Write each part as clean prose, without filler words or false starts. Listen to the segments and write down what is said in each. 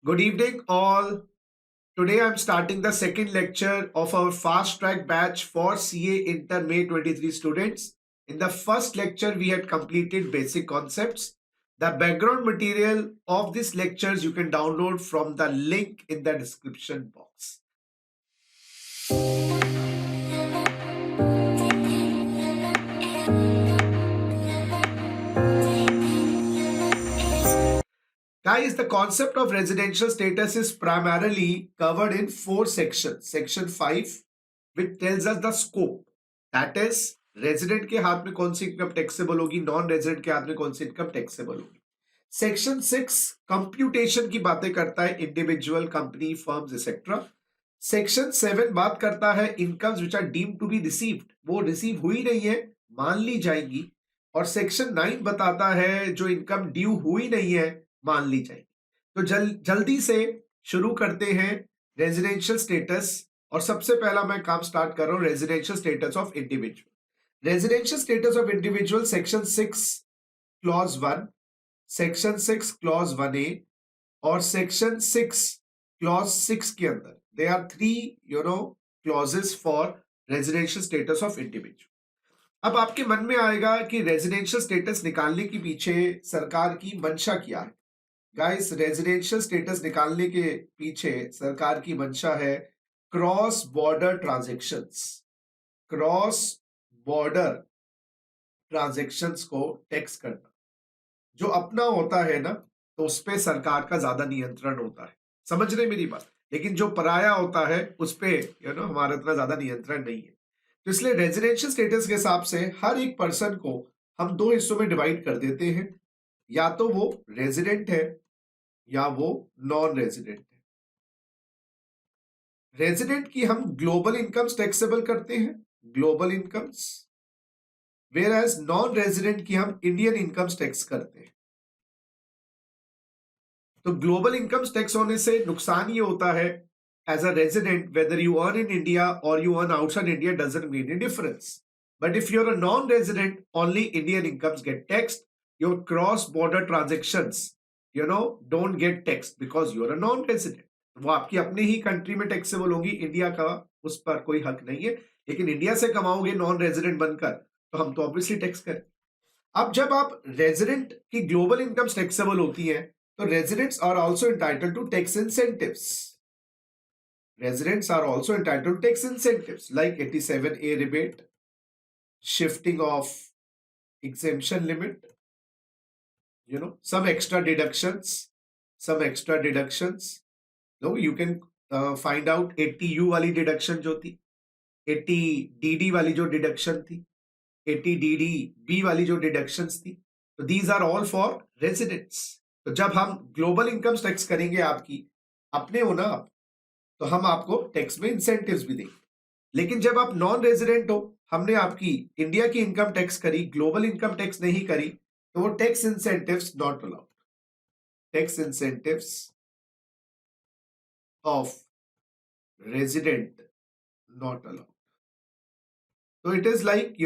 Good evening, all. Today I'm starting the second lecture of our fast track batch for CA Inter May 23 students. In the first lecture, we had completed basic concepts. The background material of these lectures you can download from the link in the description box. Guys, the concept of residential status is primarily covered in 4 sections. Section 5, which tells us the scope. That is, resident के हाथ में कौन सी income taxable होगी, non resident के हाथ में कौन सी इनकम टैक्सेबल होगी. सेक्शन 6 कंप्यूटेशन की बातें करता है, individual, company, firms etcetera. Section 7 बात करता है incomes which are deemed to be received, वो रिसीव हुई नहीं है, मान ली जाएंगी. और सेक्शन 9 बताता है जो इनकम ड्यू हुई नहीं है, मान ली जाएगी. तो जल्दी से शुरू करते हैं रेजिडेंशियल स्टेटस. और सबसे पहला मैं काम स्टार्ट कर रहा हूं, residential status of individual. Residential status of individual section 6 clause 1, section 6 clause 1A और सेक्शन 6 क्लॉज 6 के अंदर they are 3 clauses for residential status of individual. अब आपके मन में आएगा कि रेजिडेंशियल स्टेटस निकालने के पीछे सरकार की मंशा क्या है. गाइस, रेजिडेंशियल स्टेटस निकालने के पीछे सरकार की मंशा है cross border transactions. Cross border transactions को टैक्स करना. जो अपना होता है ना, तो उस पे सरकार का ज्यादा नियंत्रण होता है. समझ रहे मेरी बात. लेकिन जो पराया होता है उस पे हमारा इतना ज्यादा नियंत्रण नहीं है. तो इसलिए रेजिडेंशियल स्टेटस के हिसाब से हर एक पर्सन को हम 2 हिस्सों में डिवाइड कर देते हैं. या तो वो रेजिडेंट है या वो नॉन रेजिडेंट है. रेजिडेंट की हम ग्लोबल इनकम्स टैक्सेबल करते हैं, global incomes. Whereas non resident की हम इंडियन इनकम्स टैक्स करते हैं. तो ग्लोबल इनकम्स टैक्स होने से नुकसान ये होता है, as a resident whether you earn in India or you earn outside India doesn't make any difference. But if you are a non resident, only Indian incomes get taxed. Your cross border transactions don't get taxed because you are a non resident. वो आपकी अपनी ही country में taxable होगी, India का उस पर कोई हक नहीं है. लेकिन इंडिया से कमाओगे नॉन रेजिडेंट बनकर, तो हम तो ऑब्वियसली टैक्स करें. अब जब आप रेजिडेंट की ग्लोबल इनकम्स टैक्सेबल होती है, तो residents are also entitled to tax incentives. Residents are also entitled to tax incentives like 87A rebate, shifting of exemption limit, some extra deductions. No, you can find out 80U वाली deduction जो थी, 80DD वाली जो deduction थी, 80DDB वाली जो deductions थी. तो these are all for residents. तो जब हम ग्लोबल इनकम टैक्स करेंगे, आपकी अपने हो ना आप, तो हम आपको टैक्स में इंसेंटिव्स भी देंगे. लेकिन जब आप नॉन रेजिडेंट हो, हमने आपकी इंडिया की इनकम टैक्स करी, ग्लोबल इनकम टैक्स नहीं करी, तो वो tax incentives not allowed. Tax incentives of resident not allowed. तो it is like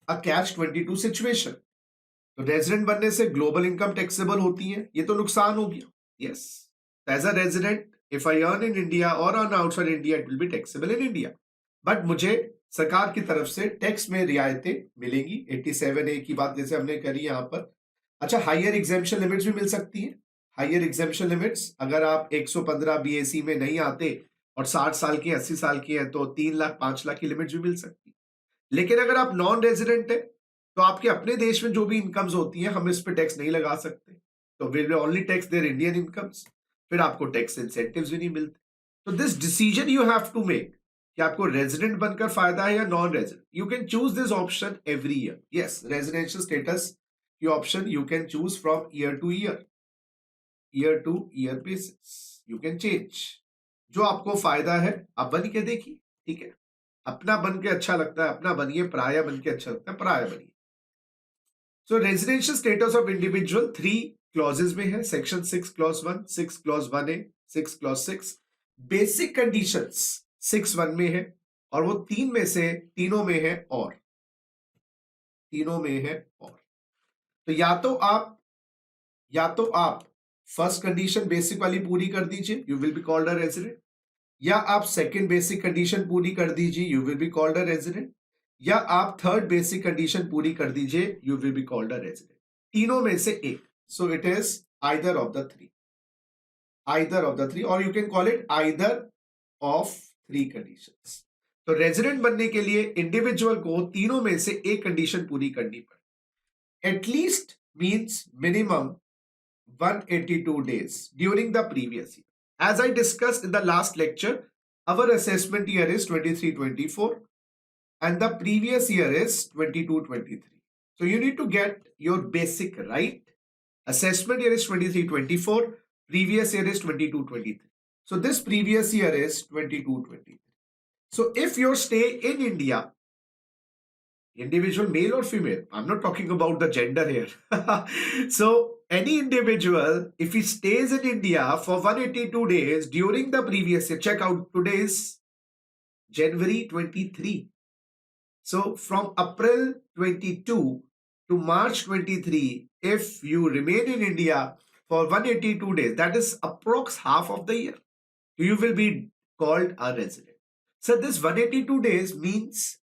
a catch 22 situation. तो रेजिडेंट बनने से ग्लोबल इनकम टैक्सेबल होती है, ये तो नुकसान हो गया. Yes, as a resident if I earn in India or earn outside India, it will be taxable in India. But मुझे सरकार की तरफ से टैक्स में रियायतें मिलेंगी. 87A की बात जैसे हमने करी यहाँ पर. अच्छा, हायर एग्जेम्पशन लिमिट्स भी मिल सकती है. हायर एग्जेम्पशन लिमिट्स, अगर आप 115 BAC में नहीं आते और 60 साल के 80 साल के हैं, तो 3 लाख 5 लाख की लिमिट्स भी मिल सकती है. लेकिन अगर आप नॉन रेजिडेंट है, तो आपके अपने देश में जो भी इनकम्स होती हैं, हम इस पे टैक्स नहीं लगा सकते. तो will only tax their Indian incomes. फिर आपको टैक्स इंसेंटिव्स भी नहीं मिलते. तो this decision you have to make कि आपको रेजिडेंट बनकर फायदा है या non resident. You can choose this option every year. Yes, residential status की option you can choose from year to year basis. You can change. जो आपको फायदा है आप बन के देखिए. ठीक है, अपना बन के अच्छा लगता है अपना बनिए, पराया बन के अच्छा लगता है पराया बनिए. So residential status of individual 3 clauses में है. Section 6 clause 1, 6 clause 1A, 6 clause 6. Basic conditions 6(1) में है, और वो तीनों में है और. तो या तो आप फर्स्ट कंडीशन बेसिक वाली पूरी कर दीजिए, you will be called a resident, या आप सेकंड बेसिक कंडीशन पूरी कर दीजिए, you will be called a resident, या आप थर्ड बेसिक कंडीशन पूरी कर दीजिए, you will be called a resident. तीनों में से एक, so it is either of the three, either of the three, or you can call it either of three conditions. तो रेजिडेंट बनने के लिए इंडिविजुअल को तीनों में से एक कंडीशन पूरी करनी पड़े। At least means minimum 182 days during the previous year. As I discussed in the last lecture, our assessment year is 23-24 and the previous year is 22-23. So you need to get your basic right. Assessment year is 23-24. Previous year is 22-23. So this previous year is 22-23. So if your stay in India, individual male or female, I'm not talking about the gender here. So any individual, if he stays in India for 182 days during the previous year, check out today's January 23. So from April 22 to March 23, if you remain in India for 182 days, that is approx half of the year, you will be called a resident. So this 182 days means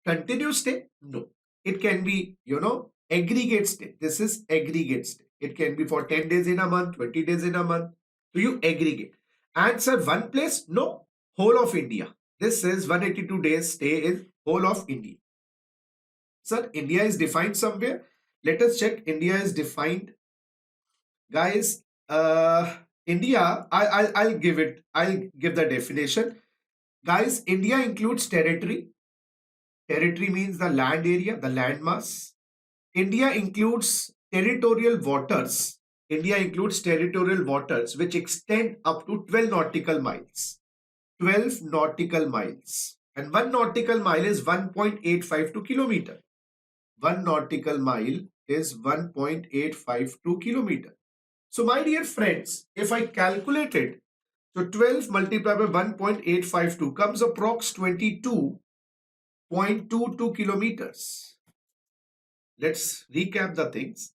continuous stay? No. It can be, aggregate stay. This is aggregate stay. It can be for 10 days in a month, 20 days in a month. So you aggregate. And sir, one place? No. Whole of India. This is 182 days stay in whole of India. Sir, India is defined somewhere. Let us check. India is defined. Guys, India, I'll give the definition. Guys, India includes territory. Territory means the land area, the landmass. India includes territorial waters. India includes territorial waters which extend up to 12 nautical miles. 12 nautical miles. And 1 nautical mile is 1.852 kilometer. 1 nautical mile is 1.852 kilometer. So my dear friends, if I calculate it, so 12 multiplied by 1.852 comes approx 22.22 kilometers. Let's recap the things.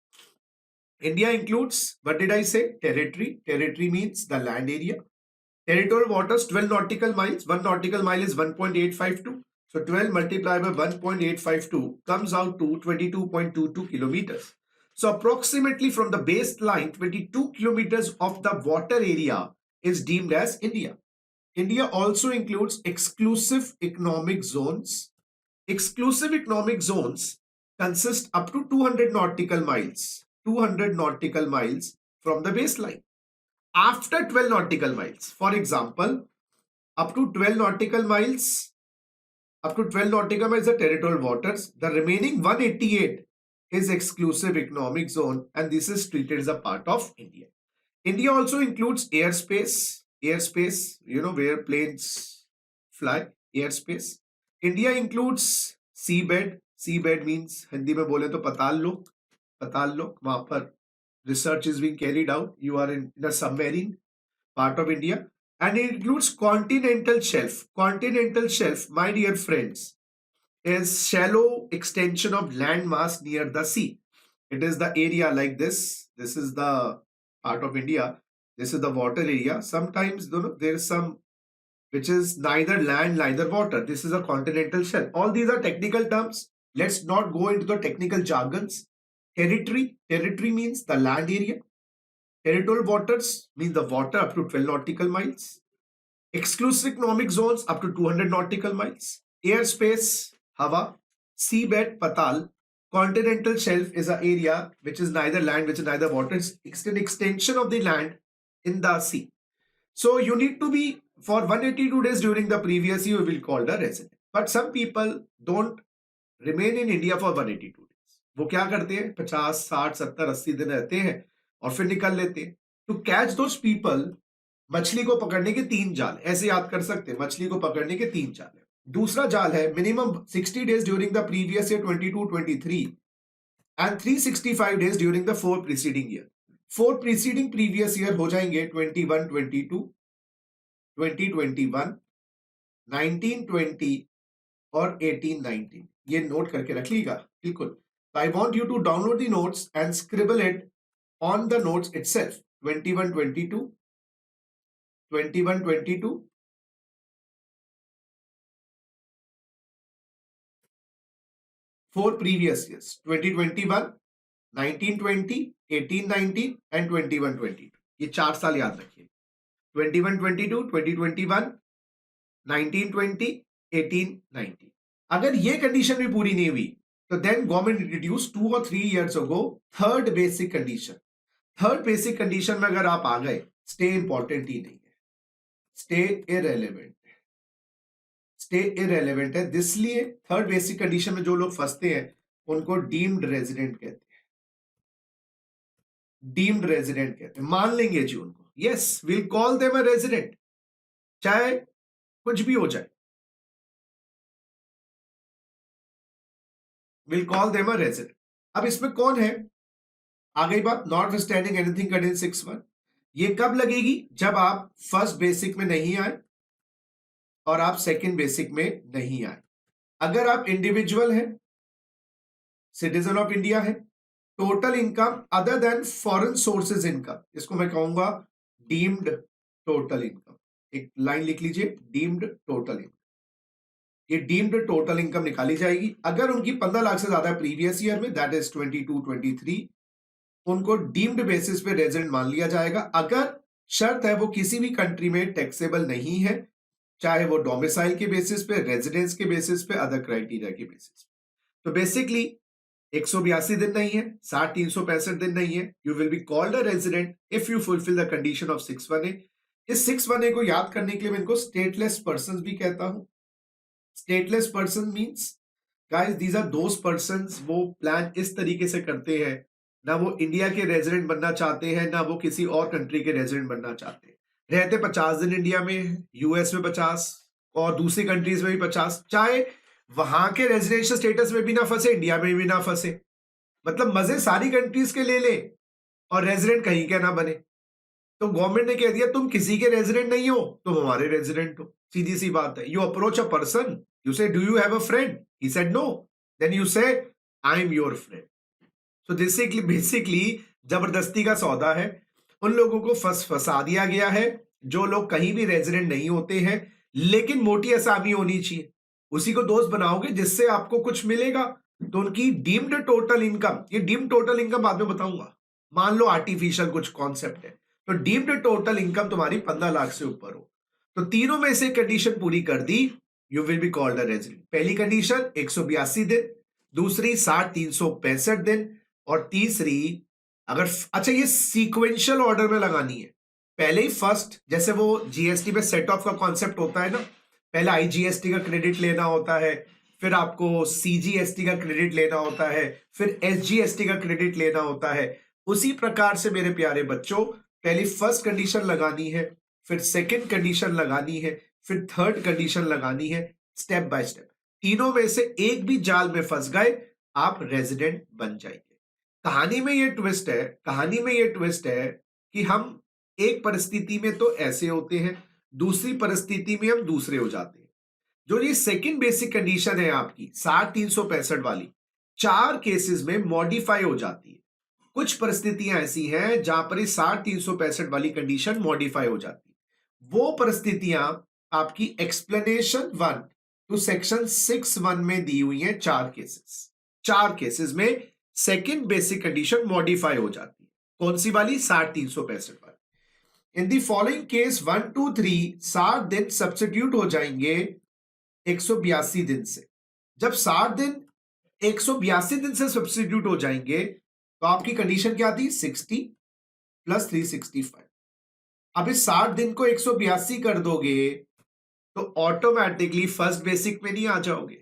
India includes, what did I say? Territory. Territory means the land area. Territorial waters, 12 nautical miles. 1 nautical mile is 1.852. So 12 multiplied by 1.852 comes out to 22.22 kilometers. So approximately from the baseline, 22 kilometers of the water area is deemed as India. India also includes exclusive economic zones. Exclusive economic zones consist up to 200 nautical miles. 200 nautical miles from the baseline. After 12 nautical miles, for example, up to 12 nautical miles are territorial waters. The remaining 188 is exclusive economic zone and this is treated as a part of India. India also includes airspace. Airspace, where planes fly, airspace. India includes seabed. Seabed means, Hindi mein bole to patal lok. Patal lok, wahan par research is being carried out. You are in a submarine part of India. And it includes continental shelf. Continental shelf, my dear friends, is shallow extension of land mass near the sea. It is the area like this. This is the part of India. This is the water area. Sometimes there is some which is neither land, neither water. This is a continental shelf. All these are technical terms. Let's not go into the technical jargons. Territory. Territory means the land area. Territorial waters means the water up to 12 nautical miles. Exclusive economic zones up to 200 nautical miles. Airspace, Hawa. Seabed, Patal. Continental shelf is an area which is neither land, which is neither water. It's an extension of the land in the sea. So you need to be, for 182 days during the previous year, you will call the resident. But some people don't remain in India for 182 days. वो क्या करते हैं? 50, 60, 70, 80 दिन रहते हैं और फिर निकल लेते हैं. To catch those people, मछली को पकड़ने के 3 जाल ऐसे याद कर सकते हैं. मछली को पकड़ने के 3 जाल है. दूसरा जाल है minimum 60 days during the previous year 22-23 and 365 days during the 4 preceding year. 4 preceding previous year हो जाएंगे 21-22, 20-21, 19-20 और 18-19. ये नोट करके रखिएगा बिल्कुल. I want you to download the notes and scribble it on the notes itself. 21-22, 21-22, 4 previous years, 2021, 1920, 1819 and 21-22. ये 4 साल याद रखिए, 21-22, 2021, 1920, 1819. अगर ये कंडीशन भी पूरी नहीं हुई तो then government introduce 2 or 3 years ago third basic condition. Third basic condition में अगर आप आ गए, स्टे इंपॉर्टेंट ही नहीं है, स्टे इररेलेवेंट है. इसलिए थर्ड बेसिक कंडीशन में जो लोग फंसते हैं उनको डीम्ड रेजिडेंट कहते हैं. डीम्ड रेजिडेंट कहते हैं, मान लेंगे जी उनको. Yes, will call them a resident, चाहे कुछ भी हो जाए, will call them a resident. अब इसमें कौन है, आ गई बात, नॉट स्टैंडिंग एनीथिंग कंटेन 6(1). ये कब लगेगी, जब आप फर्स्ट बेसिक में नहीं आए और आप सेकंड बेसिक में नहीं आए. अगर आप इंडिविजुअल हैं, सिटीजन ऑफ इंडिया है, total income other than foreign sources income, इसको मैं कहूंगा डीम्ड टोटल इनकम. एक लाइन लिख लीजिए, डीम्ड टोटल इनकम. ये डीम्ड टोटल इनकम निकाली जाएगी. अगर उनकी 15 लाख से ज्यादा प्रीवियस ईयर में, दैट इज 22-23, उनको डीम्ड बेसिस पे रेजिडेंट मान लिया जाएगा. अगर शर्त है वो किसी भी कंट्री में टैक्सेबल नहीं है, चाहे वो डोमिसाइल के बेसिस पे, रेजिडेंस के बेसिस पे, अदर क्राइटेरिया के बेसिस पे. तो बेसिकली 182 दिन नहीं है, 60-365 दिन नहीं है. You will be called a resident if you fulfil the condition of 6(1)(a). इस 6(1)(a) को याद करने के लिए मैं इनको स्टेटलेस पर्सन भी कहता हूं. Stateless person means guys these are those persons, वो प्लान इस तरीके से करते हैं, ना वो इंडिया के रेजिडेंट बनना चाहते हैं, ना वो किसी और कंट्री के रेजिडेंट बनना चाहते हैं. रहते 50 दिन इंडिया में, यूएस में 50 और दूसरी कंट्रीज में भी 50, चाहे वहां के रेजिडेंशियल स्टेटस में भी ना फंसे, इंडिया में भी ना फंसे, मतलब मजे सारी कंट्रीज के ले ले और रेजिडेंट कहीं के ना बने. तो गवर्नमेंट ने कह दिया तुम किसी के रेजिडेंट नहीं हो, तुम हमारे रेजिडेंट हो. सीधी सी बात है. You approach a person, you say do you have a friend, he said no, then you say I am your friend. तो बेसिकली जबरदस्ती का सौदा है. उन लोगों को फंसा दिया गया है जो लोग कहीं भी रेजिडेंट नहीं होते हैं, लेकिन मोटी आसामी होनी चाहिए. उसी को दोस्त बनाओगे जिससे आपको कुछ मिलेगा. तो उनकी डीम्ड टोटल इनकम, ये डीम्ड टोटल इनकम बाद में बताऊंगा, मान लो आर्टिफिशियल कुछ कॉन्सेप्ट है. तो डीम्ड टोटल इनकम तुम्हारी 15 लाख से ऊपर हो, तो तीनों में से कंडीशन पूरी कर दी, you will be called a resident. पहली कंडीशन 182 दिन, दूसरी 60-365 दिन, और तीसरी अगर, अच्छा ये सीक्वेंशियल ऑर्डर में लगानी है. पहले ही फर्स्ट, जैसे वो जीएसटी में सेट ऑफ का कॉन्सेप्ट होता है ना, पहले आईजीएसटी का क्रेडिट लेना होता है, फिर आपको सीजीएसटी का क्रेडिट लेना होता है, फिर एसजीएसटी का क्रेडिट लेना होता है. उसी प्रकार से मेरे प्यारे बच्चों, पहले फर्स्ट कंडीशन लगानी है, फिर सेकंड कंडीशन लगानी है, फिर थर्ड कंडीशन लगानी है, स्टेप बाय स्टेप. तीनों में से एक भी जाल में फंस गए, आप रेजिडेंट बन जाएंगे. कहानी में ये ट्विस्ट है कि हम एक परिस्थिति में तो ऐसे होते हैं, दूसरी परिस्थिति में हम दूसरे हो जाते हैं. जो ये सेकंड बेसिक कंडीशन है आपकी 60-365 वाली, 4 केसेस में मॉडिफाई हो जाती है. कुछ परिस्थितियां ऐसी हैं जहां पर 60-365 वाली कंडीशन मॉडिफाई हो जाती है. वो परिस्थितियां आपकी एक्सप्लेनेशन 1 टू सेक्शन 6(1) में दी हुई हैं. 4 केसेस में सेकंड बेसिक कंडीशन मॉडिफाई हो जाती है. कौन सी वाली, 60-365 वाली. इन दी फॉलोइंग केस 1, 2, 3, 60 दिन सब्स्टिट्यूट हो जाएंगे 182 दिन से. जब 60 दिन 182 दिन से सब्स्टिट्यूट हो जाएंगे तो आपकी कंडीशन क्या थी, 60 + 365. अब इस 60 दिन को 182 कर दोगे तो ऑटोमेटिकली फर्स्ट बेसिक में नहीं आ जाओगे.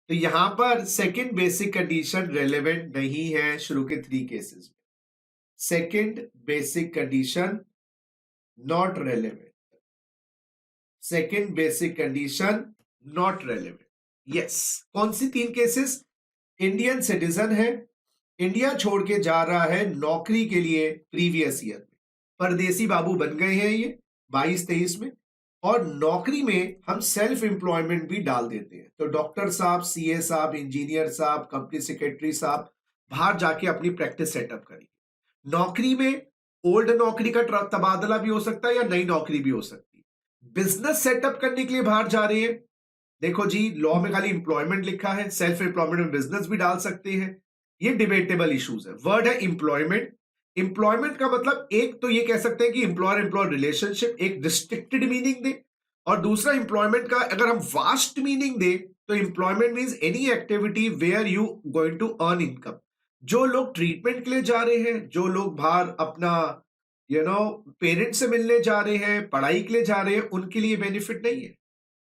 तो यहां पर सेकंड बेसिक कंडीशन रेलेवेंट नहीं है शुरू के 3 केसेस में. Second basic condition not relevant. Second basic condition not relevant. Yes, कौन सी 3 केसेस, इंडियन सिटीजन है, इंडिया छोड़ के जा रहा है नौकरी के लिए प्रीवियस ईयर में, परदेसी बाबू बन गए हैं ये 22-23 में, और नौकरी में हम सेल्फ एम्प्लॉयमेंट भी डाल देते हैं. तो डॉक्टर साहब, सीए साहब, इंजीनियर साहब, कंपनी सेक्रेटरी साहब बाहर जाके अपनी प्रैक्टिस सेटअप करेंगे. नौकरी में ओल्ड नौकरी का तबादला भी हो सकता है या नई नौकरी भी हो सकती है। बिजनेस सेटअप करने के लिए बाहर जा रहे हैं, देखो जी लॉ में खाली एम्प्लॉयमेंट लिखा है, सेल्फ एम्प्लॉयमेंट में बिजनेस भी डाल सकते हैं, ये डिबेटेबल इश्यूज है। वर्ड है एम्प्लॉयमेंट। एम्प्लॉयमेंट का मतलब एक तो ये कह सकते हैं कि एम्प्लॉयर एम्प्लॉयर रिलेशनशिप, एक रिस्ट्रिक्टेड मीनिंग दे, और दूसरा एम्प्लॉयमेंट का अगर हम वास्ट मीनिंग दे तो employment means any activity where you going to earn income. जो लोग ट्रीटमेंट के लिए जा रहे हैं, जो लोग बाहर अपना पेरेंट्स से मिलने जा रहे हैं, पढ़ाई के लिए जा रहे हैं, उनके लिए बेनिफिट नहीं है।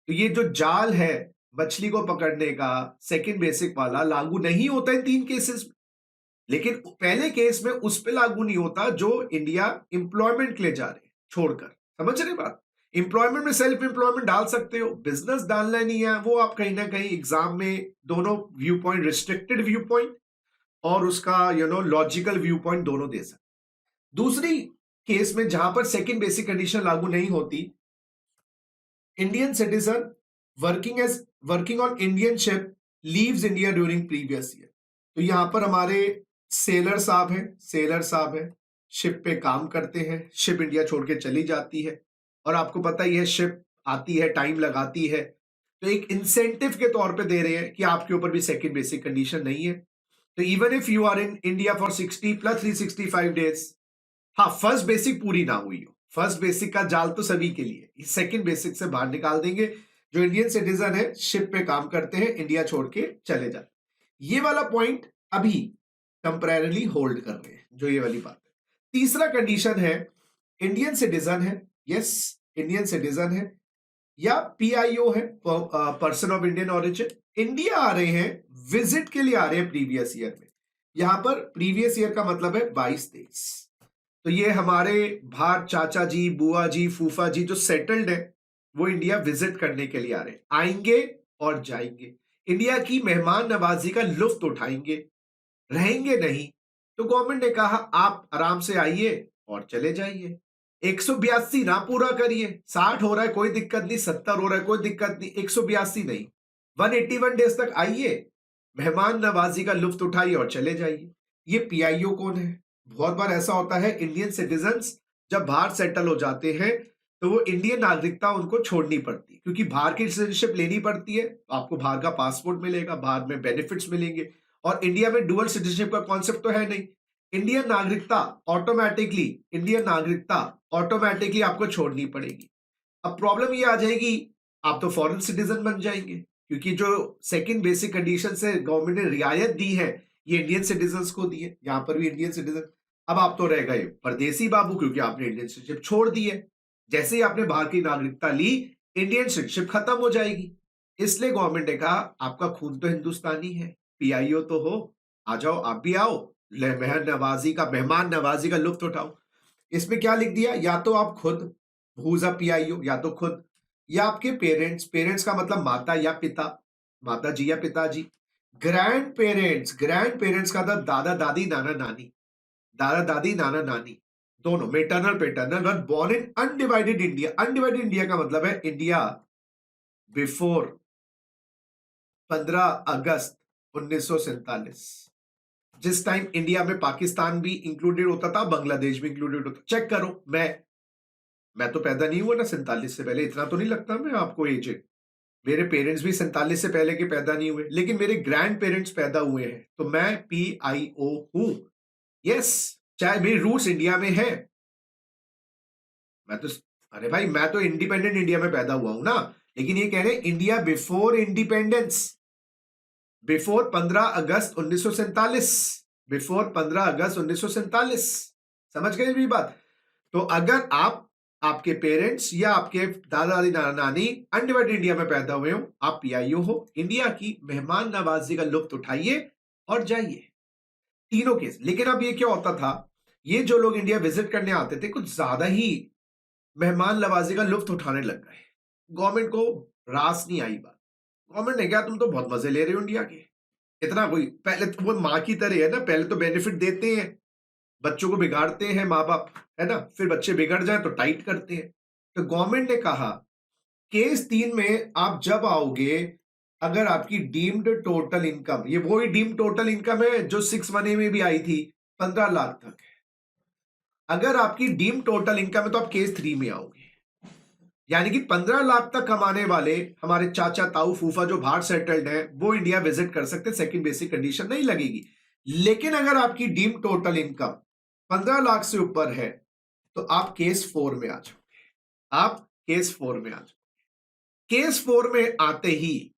तो ये जो जाल है मछली को पकड़ने का, सेकंड बेसिक वाला लागू नहीं होता इन 3 केसेस में, लेकिन पहले केस में उस पे लागू नहीं होता जो इंडिया एम्प्लॉयमेंट के लिए जा रहे हैं छोड़कर। समझ रहे बात? एम्प्लॉयमेंट में सेल्फ एम्प्लॉयमेंट डाल सकते हो, बिजनेस डालना नहीं है, वो आप कहीं ना कहीं एग्जाम में दोनों view point, restricted view point और उसका लॉजिकल व्यू पॉइंट दोनों दे सकते। दूसरी केस में जहां पर सेकंड बेसिक कंडीशन लागू नहीं होती, Indian citizen working on Indian ship leaves India during previous year. तो यहां पर हमारे सेलर साहब हैं, शिप पे काम करते हैं, शिप इंडिया छोड़ के चली जाती है, और आपको पता ही है शिप आती है, टाइम लगाती है, तो एक इंसेंटिव के तौर पे दे रहे हैं कि आपके ऊपर भी सेकंड बेसिक कंडीशन नहीं है। तो even if you are in India for 60 plus 365 days, हाँ फर्स्ट बेसिक पूरी ना हुई हो, फर्स्ट बेसिक का जाल तो सभी के लिए, सेकंड बेसिक से बाहर निकाल देंगे। जो इंडियन सिटीजन है, शिप पे काम करते हैं, इंडिया छोड़ के चले जाते, ये वाला पॉइंट अभी टेम्परेरीली होल्ड कर रहे हैं, जो ये वाली बात है। तीसरा कंडीशन है इंडियन सिटीजन है, यस इंडियन सिटीजन है, या पीआईओ है, person of Indian origin, India आ रहे हैं, विजिट के लिए आ रहे हैं प्रीवियस ईयर में। यहां पर प्रीवियस ईयर का मतलब है 22-23। तो ये हमारे बाहर चाचा जी, बुआ जी, फूफा जी जो सेटल्ड है, वो इंडिया विजिट करने के लिए आ रहे हैं, आएंगे और जाएंगे, इंडिया की मेहमान नवाजी का लुफ्त उठाएंगे, रहेंगे नहीं। तो गवर्नमेंट ने कहा आप आराम से आइए और चले जाइए, 182 ना पूरा करिए, 60 हो रहा है कोई दिक्कत नहीं, 70 हो रहा है कोई दिक्कत नहीं, 182 नहीं, 181 डेज तक आइए, मेहमान नवाजी का लुफ्त उठाइए और चले जाइए। ये पीआईओ कौन है? बहुत बार ऐसा होता है इंडियन सिटीजन्स जब बाहर सेटल हो जाते हैं तो वो इंडियन नागरिकता उनको छोड़नी पड़ती है, क्योंकि बाहर की सिटीजनशिप लेनी पड़ती है, आपको बाहर का पासपोर्ट मिलेगा, बाहर में बेनिफिट्स मिलेंगे, और इंडिया में डुअल सिटीजनशिप का कॉन्सेप्ट तो है नहीं। इंडियन नागरिकता ऑटोमेटिकली आपको छोड़नी पड़ेगी। अब प्रॉब्लम ये आ जाएगी, आप तो फॉरेन सिटीजन बन जाएंगे, क्योंकि जो सेकंड बेसिक कंडीशन से गवर्नमेंट ने रियायत दी है ये इंडियन सिटीजन्स को दी है, यहां पर भी इंडियन सिटीजन। अब आप तो रह गए परदेसी बाबू, क्योंकि आपने इंडियन सिटीजनशिप छोड़ दी है, जैसे ही आपने बाहर की नागरिकता ली इंडियन सिटीजनशिप खत्म हो जाएगी। इसलिए गवर्नमेंट ने कहा आपका खून तो हिंदुस्तानी है, पीआईओ तो हो, आ जाओ, आप भी आओ, मेहमान नवाजी का लुत्फ उठाओ। इसमें क्या लिख दिया, या तो आप खुद हुज अ पीआईओ, या तो खुद, या आपके पेरेंट्स का मतलब माता या पिता, माता जी या पिताजी, ग्रैंड पेरेंट्स का था दादा दादी नाना नानी, दोनों maternal paternal, were born in undivided India. Undivided India का मतलब है इंडिया बिफोर 15 अगस्त 1947, जिस टाइम इंडिया में पाकिस्तान भी इंक्लूडेड होता था, बांग्लादेश भी इंक्लूडेड होता। चेक करो, मैं तो पैदा नहीं हुआ ना 47 से पहले, इतना तो नहीं लगता मैं आपको एजेड, मेरे पेरेंट्स भी 47 से पहले के पैदा नहीं हुए, लेकिन मेरे ग्रैंड पेरेंट्स पैदा हुए हैं, तो मैं पीआईओ हूं, यस, चाहे मेरी रूट्स इंडिया में है। मैं तो, अरे भाई मैं तो इंडिपेंडेंट इंडिया में पैदा हुआ हूं ना, लेकिन ये कह रहे हैं इंडिया बिफोर इंडिपेंडेंस, बिफोर 15 अगस्त 1947, बिफोर 15 अगस्त 1947। समझ गए भी बात? तो अगर आपके पेरेंट्स या आपके दादा दादी नाना नानी अनडिवाइडेड इंडिया में पैदा हुए हो, आप पीआईओ हो, इंडिया की मेहमान नवाजी का लुत्फ उठाइए और जाइए, तीनों केस। लेकिन अब ये क्या होता था, ये जो लोग इंडिया विजिट करने आते थे कुछ ज्यादा ही मेहमान नवाजी का लुत्फ उठाने लग गए, गवर्नमेंट को रास नहीं आई बात। गवर्नमेंट ने कहा तुम तो बहुत मजे ले रहे हो इंडिया के, इतना कोई, पहले तो वो माँ की तरह है ना, पहले तो बेनिफिट देते हैं, बच्चों को बिगाड़ते हैं माँ बाप, है ना, फिर बच्चे बिगड़ जाए तो टाइट करते हैं। तो गवर्नमेंट ने कहा केस 3 में आप जब आओगे, अगर आपकी डीम्ड टोटल इनकम, ये वही डीम्ड टोटल इनकम है जो 618 में भी आई थी, 15 लाख तक है, अगर आपकी डीम टोटल इनकम है तो आप केस 3 में आओगे, यानी कि 15 लाख तक कमाने वाले हमारे चाचा ताऊ फूफा जो बाहर सेटल्ड है वो इंडिया विजिट कर सकते, सेकंड बेसिक कंडीशन नहीं लगेगी। लेकिन अगर आपकी डीम टोटल इनकम 15 लाख से ऊपर है तो आप केस 4 में आ जाओगे, आप केस 4 में आ जाओगे। केस 4 में आते ही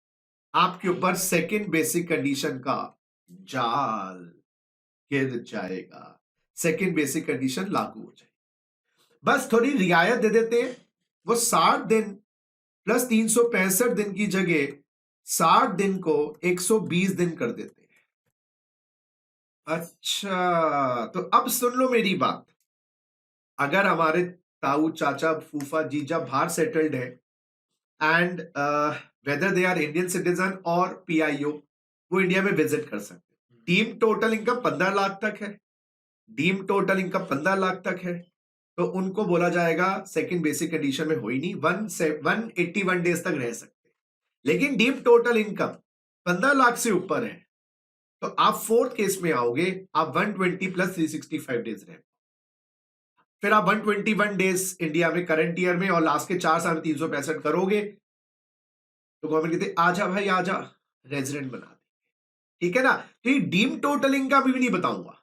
आपके ऊपर सेकंड बेसिक कंडीशन का जाल गिर जाएगा, सेकंड बेसिक कंडीशन लागू हो जाएगी। बस थोड़ी रियायत दे देते हैं, वो 60 दिन प्लस 365 दिन की जगह 60 दिन को 120 दिन कर देते हैं। अच्छा, तो अब सुन लो मेरी बात। अगर हमारे ताऊ चाचा फूफा जीजा बाहर सेटल्ड है and whether they are Indian citizen और पीआईओ, वो इंडिया में विजिट कर सकते हैं। डीम टोटल इनकम 15 लाख तक है, डीम टोटल इनकम 15 लाख तक है, तो उनको बोला जाएगा सेकंड बेसिक कंडीशन में हो ही नहीं, 181 डेज तक रह सकते। लेकिन डीम टोटल इनकम 15 लाख से ऊपर है तो आप फोर्थ केस में आओगे, आप 120 प्लस 365 डेज रहे, फिर आप 121 डेज इंडिया में करंट ईयर में और लास्ट के 4 साल में 365 करोगे तो गवर्नमेंट कहते आजा भाई आजा, रेजिडेंट बना दे, ठीक है ना। तो ये डीम टोटल इनकम भी नहीं बताऊंगा,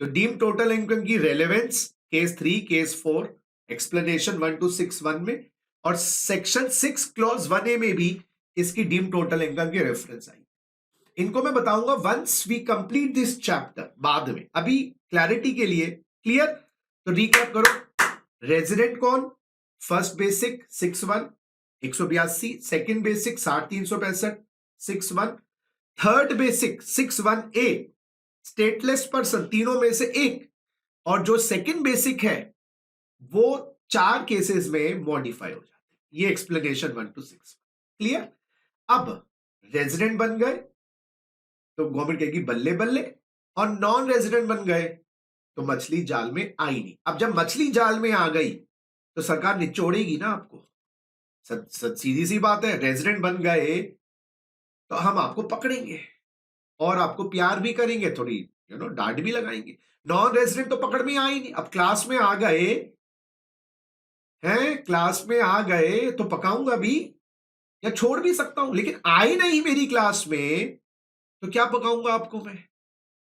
तो डीम टोटल इनकम की relevance case 3 case 4 explanation 1 to 6(1) में और सेक्शन 6 क्लॉज 1A में भी इसकी डीम टोटल इनकम की रेफरेंस आई। इनको मैं बताऊंगा once we complete this chapter, बाद में। अभी क्लैरिटी के लिए क्लियर, तो रिकैप करो। रेजिडेंट कौन? First basic 6(1) 182, second basic 60,365 6(1), third basic 6(1)A stateless person, तीनों में से एक, और जो सेकंड बेसिक है वो 4 केसेस में मॉडिफाई हो जाते हैं। ये एक्सप्लेनेशन 1 to 6 क्लियर। अब रेजिडेंट बन गए तो गवर्नमेंट कहेगी बल्ले बल्ले, और नॉन रेजिडेंट बन गए तो मछली जाल में आई नहीं। अब जब मछली जाल में आ गई तो सरकार निचोड़ेगी ना आपको, सीधी सी बात है। रेजिडेंट बन गए तो हम आपको पकड़ेंगे और आपको प्यार भी करेंगे, थोड़ी डांट भी लगाएंगे। नॉन रेजिडेंट तो पकड़ में आ ही नहीं। अब क्लास में आ गए हैं, क्लास में आ गए तो पकाऊंगा भी या छोड़ भी सकता हूं, लेकिन आई नहीं मेरी क्लास में तो क्या पकाऊंगा आपको मैं।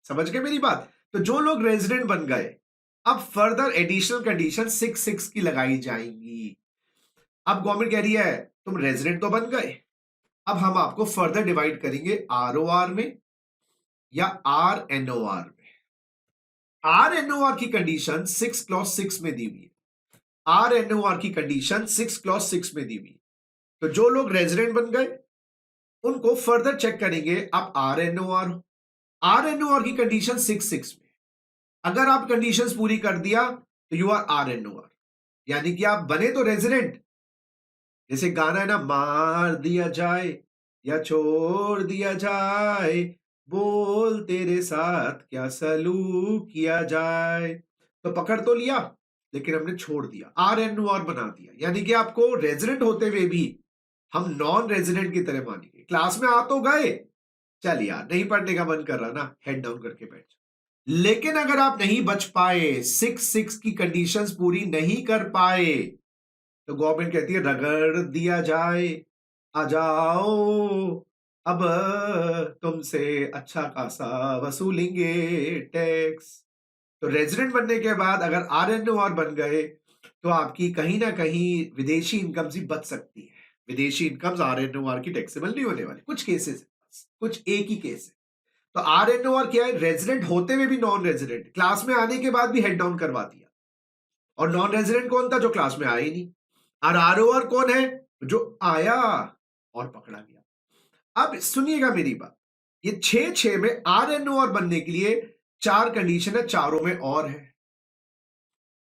समझ गए मेरी बात। तो जो लोग रेजिडेंट बन गए, अब फर्दर एडिशनल कंडीशन 6(6) की लगाई जाएंगी। अब गवर्नमेंट कह रही है तुम रेजिडेंट तो बन गए, अब हम आपको फर्दर डिवाइड करेंगे ROR में या RNOR में। RNOR की कंडीशन 6 क्लॉज 6 में दी हुई है, RNOR की कंडीशन 6 क्लॉज 6 में दी हुई है। तो जो लोग रेजिडेंट बन गए उनको फर्दर चेक करेंगे आप RNOR हो। RNOR की कंडीशन 6(6) में, अगर आप कंडीशंस पूरी कर दिया तो यू आर RNOR, यानी कि आप बने तो रेजिडेंट। जैसे गाना है ना, मार दिया जाए या छोड़ दिया जाए, बोल तेरे साथ क्या सलूक किया जाए। तो पकड़ तो लिया लेकिन हमने छोड़ दिया, RNOR बना दिया, यानी कि आपको रेजिडेंट होते हुए भी हम नॉन रेजिडेंट की तरह मानेंगे। क्लास में आ तो गए, चल यार नहीं पढ़ने का मन कर रहा ना, हेड डाउन करके बैठ जाओ। लेकिन अगर आप नहीं बच पाए, 6(6) की कंडीशंस पूरी नहीं कर पाए, तो गवर्नमेंट कहती है रगड़ दिया जाए, आ जाओ, अब तुमसे अच्छा खासा वसूलेंगे टैक्स। तो रेजिडेंट बनने के बाद अगर RNOR बन गए तो आपकी कहीं ना कहीं विदेशी इनकम से बच सकती है। विदेशी इनकम RNOR की टैक्सेबल नहीं होने वाली, कुछ केसेस, कुछ एक ही केस है। तो RNOR क्या है? रेजिडेंट होते हुए भी नॉन रेजिडेंट, क्लास में आने के बाद भी हेड डाउन करवा दिया। और नॉन रेजिडेंट कौन था? जो क्लास में आया ही नहीं। और ROR कौन है? जो आया और पकड़ा गया। अब सुनिएगा मेरी बात, ये 6(6) में RNOR बनने के लिए 4 कंडीशन है, चारों में और है।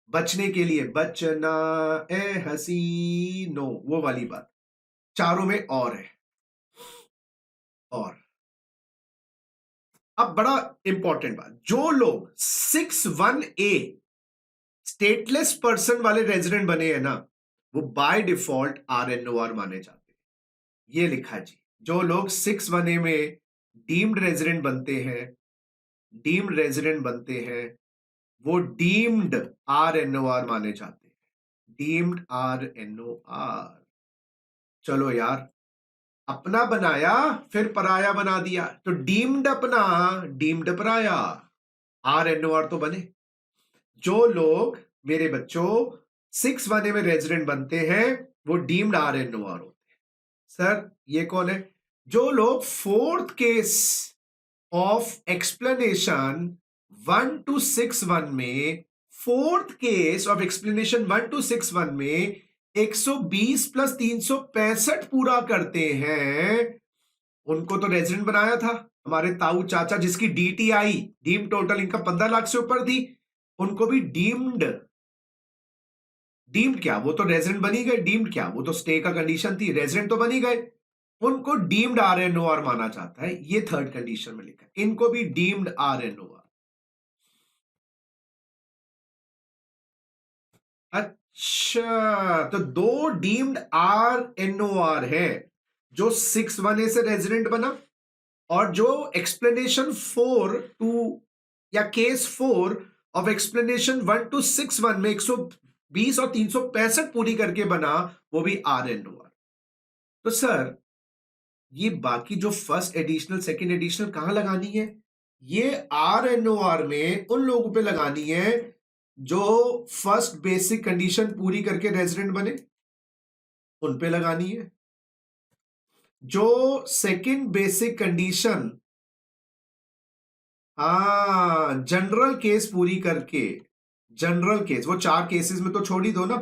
बचने के लिए बचना ए हसीनो, वो वाली बात, चारों में और है। और अब बड़ा इंपॉर्टेंट बात, जो लोग 6(1)A स्टेटलेस पर्सन वाले रेजिडेंट बने हैं ना, वो बाय डिफॉल्ट RNOR माने जाते हैं। ये लिखा जी, जो लोग 6(1)A में डीम्ड रेजिडेंट बनते हैं, डीम्ड रेजिडेंट बनते हैं, वो डीम्ड RNOR माने जाते हैं, डीम्ड RNOR। चलो यार, अपना बनाया फिर पराया बना दिया, तो डीम्ड अपना, डीम्ड पराया, RNOR तो बने। जो लोग मेरे बच्चों 6-1 में रेजिडेंट बनते हैं वो डीम्ड RNOR होते हैं। सर ये कौन है? जो लोग fourth case of explanation 1 to 6-1 में, fourth case of explanation 1 to 6-1 में 120 प्लस 365 पूरा करते हैं, उनको तो रेजिडेंट बनाया था हमारे ताऊ चाचा, जिसकी DTI deem total income 15 lakh से ऊपर थी, उनको भी डीम्ड, डीम्ड क्या, वो तो रेजिडेंट बनी गए, डीम्ड क्या, वो तो स्टे का कंडीशन थी, रेजिडेंट तो बनी गए, उनको डीम्ड RNOR माना जाता है। ये थर्ड कंडीशन में लिखा है, इनको भी डीम्ड RNOR। अच्छा, तो दो डीम्ड RNOR है, जो 6-1 से रेजिडेंट बना, और जो एक्सप्लेनेशन 4 टू या केस 4 ऑफ एक्सप्लेनेशन 1 to 6-1 में 120 और 365 पूरी करके बना, वो भी RNOR। तो सर ये बाकी जो फर्स्ट एडिशनल सेकंड एडिशनल कहां लगानी है? ये RNOR में उन लोगों पे लगानी है जो फर्स्ट बेसिक कंडीशन पूरी करके रेजिडेंट बने, उन पे लगानी है। जो सेकंड बेसिक कंडीशन, हाँ, जनरल केस पूरी करके, जनरल केस वो 4 केसेस में तो छोड़ ही दो ना,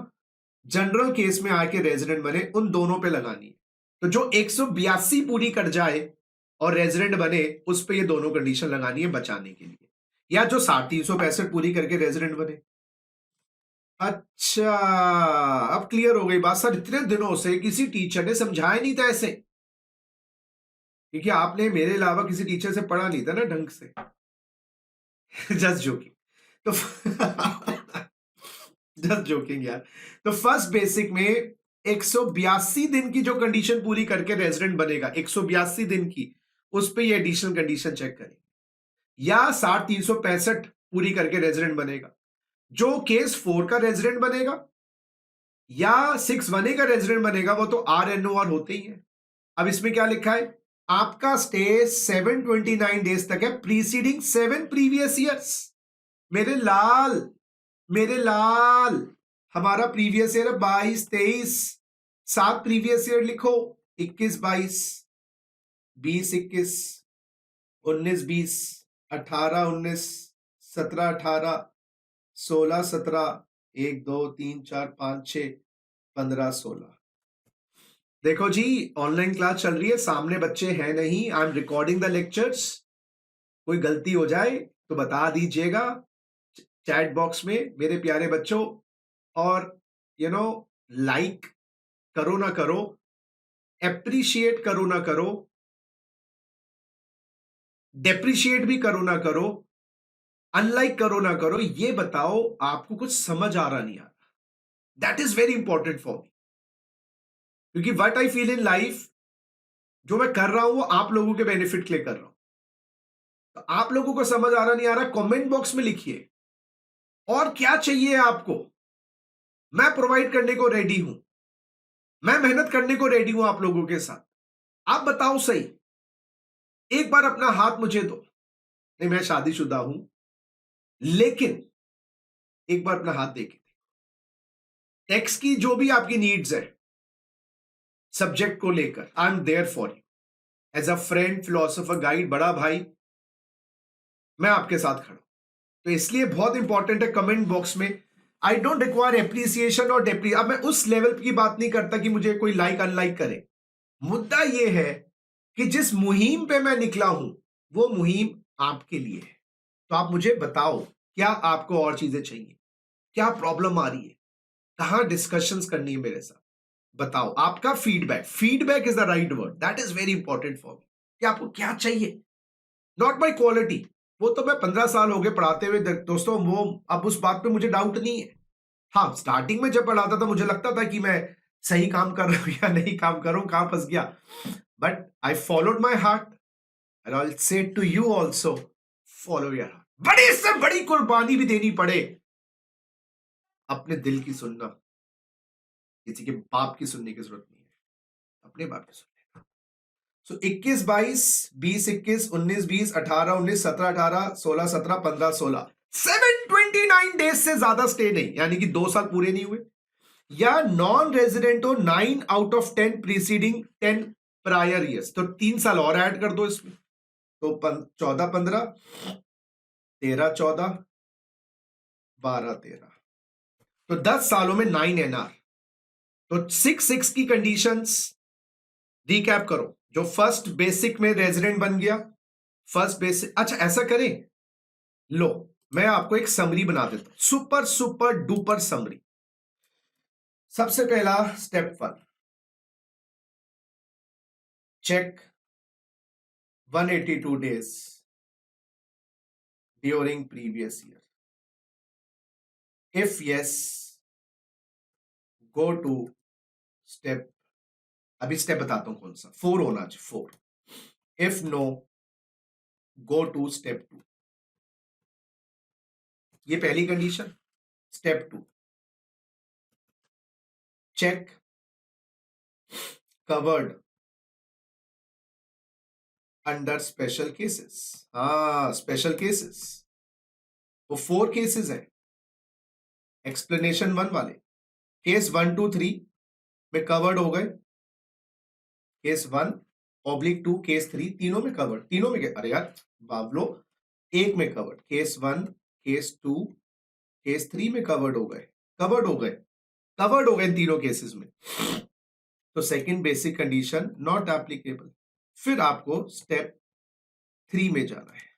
जनरल केस में आके रेजिडेंट बने, उन दोनों पे लगानी है। तो जो 182 पूरी कर जाए और रेजिडेंट बने, उस पे ये दोनों कंडीशन लगानी है बचाने के लिए, या जो 365 पूरी करके रेजिडेंट बने। अच्छा, अब क्लियर हो गई बात। सर इतने दिनों से किसी टीचर ने समझाया नहीं था ऐसे, क्योंकि आपने मेरे अलावा किसी टीचर से पढ़ा नहीं था ना ढंग से। Just joking. तो जस्ट जोकिंग यार। तो फर्स्ट बेसिक में 182 दिन की जो कंडीशन पूरी करके रेजिडेंट बनेगा, 182 दिन की, उस पे ये एडिशनल कंडीशन चेक करेंगे, या 365 पूरी करके रेजिडेंट बनेगा। जो केस 4 का रेजिडेंट बनेगा या 6-1 का रेजिडेंट बनेगा, वो तो RNOR होते ही है। अब इसमें क्या लिखा है? आपका स्टे 729 डेज तक है, प्रीसीडिंग 7 प्रीवियस ईयर्स। मेरे लाल, मेरे लाल, हमारा प्रीवियस ईयर 22-23, 7 प्रीवियस ईयर लिखो, 21-22, 20-21, 19-20, 18-19, 17-18, 16-17, 1 2 3 4 5 6, 15-16। देखो जी, ऑनलाइन क्लास चल रही है, सामने बच्चे हैं नहीं, I am recording the lectures. कोई गलती हो जाए तो बता दीजिएगा चैट बॉक्स में मेरे प्यारे बच्चों, और लाइक करो ना करो, एप्रिशिएट करो ना करो, डेप्रिशिएट भी करो ना करो, अनलाइक करो ना करो, ये बताओ आपको कुछ समझ आ रहा नहीं आ रहा। That is very important for me, क्योंकि what I feel in life, जो मैं कर रहा हूं वो आप लोगों के बेनिफिट के लिए कर रहा हूं। तो आप लोगों को समझ आ रहा नहीं आ रहा, कमेंट बॉक्स में लिखिए, और क्या चाहिए आपको, मैं प्रोवाइड करने को रेडी हूं, मैं मेहनत करने को रेडी हूं आप लोगों के साथ। आप बताओ सही, एक बार अपना हाथ मुझे दो। नहीं, मैं शादीशुदा हूं, लेकिन एक बार अपना हाथ देके, टेक्स्ट की जो भी आपकी नीड्स है सब्जेक्ट को लेकर, I am there for you as a friend, philosopher, guide, बड़ा भाई, मैं आपके साथ खड़ा हूं। तो इसलिए बहुत इंपॉर्टेंट है कमेंट बॉक्स में, आई डोंट रिक्वायर एप्रिसिएशन और अब मैं उस लेवल की बात नहीं करता कि मुझे कोई लाइक अनलाइक करे। मुद्दा यह है कि जिस मुहिम पे मैं निकला हूं, वो मुहिम आपके लिए है। तो आप मुझे बताओ, क्या आपको और चीजें चाहिए, क्या प्रॉब्लम आ रही है, कहां डिस्कशंस करनी है मेरे साथ, बताओ। आपका feedback, feedback is the right word, that is very important for मी, कि आपको क्या चाहिए, नॉट बाय क्वालिटी। वो तो मैं 15 साल हो गए पढ़ाते हुए दोस्तों, वो अब उस बात पे मुझे डाउट नहीं है। हाँ, स्टार्टिंग में जब पढ़ाता था मुझे लगता था कि मैं सही काम कर रहा हूं या नहीं काम कर रहा हूं, कहां फंस गया, but I followed my heart, and I'll say to you also, follow your heart. बड़ी से बड़ी कुर्बानी भी देनी पड़े, अपने दिल की सुनना, किसी के बाप की सुनने की जरूरत नहीं है, अपने बाप की सुनने। सो 21 22 20 21 19 20 18 19 17 18 16 17 15 16 729 डेज से ज्यादा स्टे नहीं, यानी कि 2 साल पूरे नहीं हुए, या नॉन रेजिडेंट हो 9 out of 10 preceding 10 prior years, तो 3 साल और ऐड कर दो इसमें, तो 14 15 13 14 12 13, तो 10 सालों में 9 एनआर। तो 6 की कंडीशंस रिकैप करो। जो फर्स्ट बेसिक में रेजिडेंट बन गया, फर्स्ट बेसिक, अच्छा ऐसा करें, लो मैं आपको एक समरी बना देता हूं, सुपर सुपर डुपर समरी। सबसे पहला step 1, check 182 days during previous year, if yes go to step, अभी स्टेप बताता हूं कौन सा, 4 होना चाहिए, 4, if no go to step 2, ये पहली कंडीशन। Step 2, check covered under special cases, हाँ स्पेशल केसेस, वो 4 केसेस हैं एक्सप्लेनेशन 1 वाले, केस 1 2 3 में कवर्ड हो गए, केस 1/2 केस 3 तीनों में कवर्ड, तीनों में, अरे यार बाबलो, एक में कवर्ड, केस 1 केस 2 केस 3 में कवर्ड हो गए, कवर्ड हो गए, कवर्ड हो गए इन तीनों केसेस में, तो second basic condition not applicable. फिर आपको स्टेप 3 में जाना है,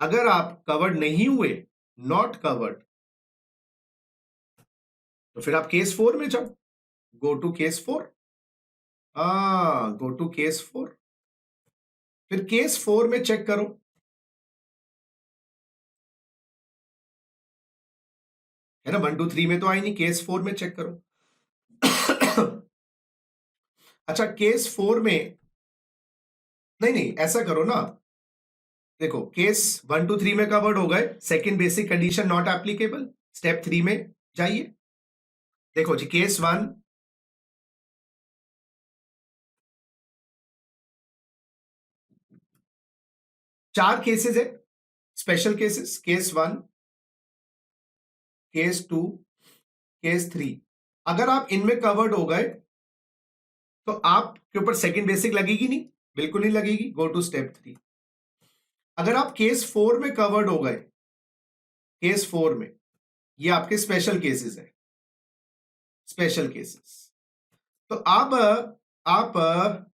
अगर आप कवर्ड नहीं हुए, नॉट कवर्ड, तो फिर आप केस 4 में जाओ, go to case 4, go to case 4, फिर केस 4 में चेक करो, है ना, 1 2 3 में तो आई नहीं, केस 4 में चेक करो। अच्छा केस 4 में, नहीं नहीं ऐसा करो ना, देखो केस 1 2 3 में कवर्ड हो गए, second basic condition not applicable, step 3 में जाइए, देखो जी केस 1, चार केसेस है special cases, case 1 case 2 case 3, अगर आप इनमें कवर्ड हो गए तो आपके ऊपर सेकंड बेसिक लगेगी नहीं, बिल्कुल नहीं लगेगी, गो टू स्टेप 3। अगर आप केस 4 में कवर्ड हो गए, केस 4 में, ये आपके स्पेशल केसेस है, स्पेशल केसेस, तो आप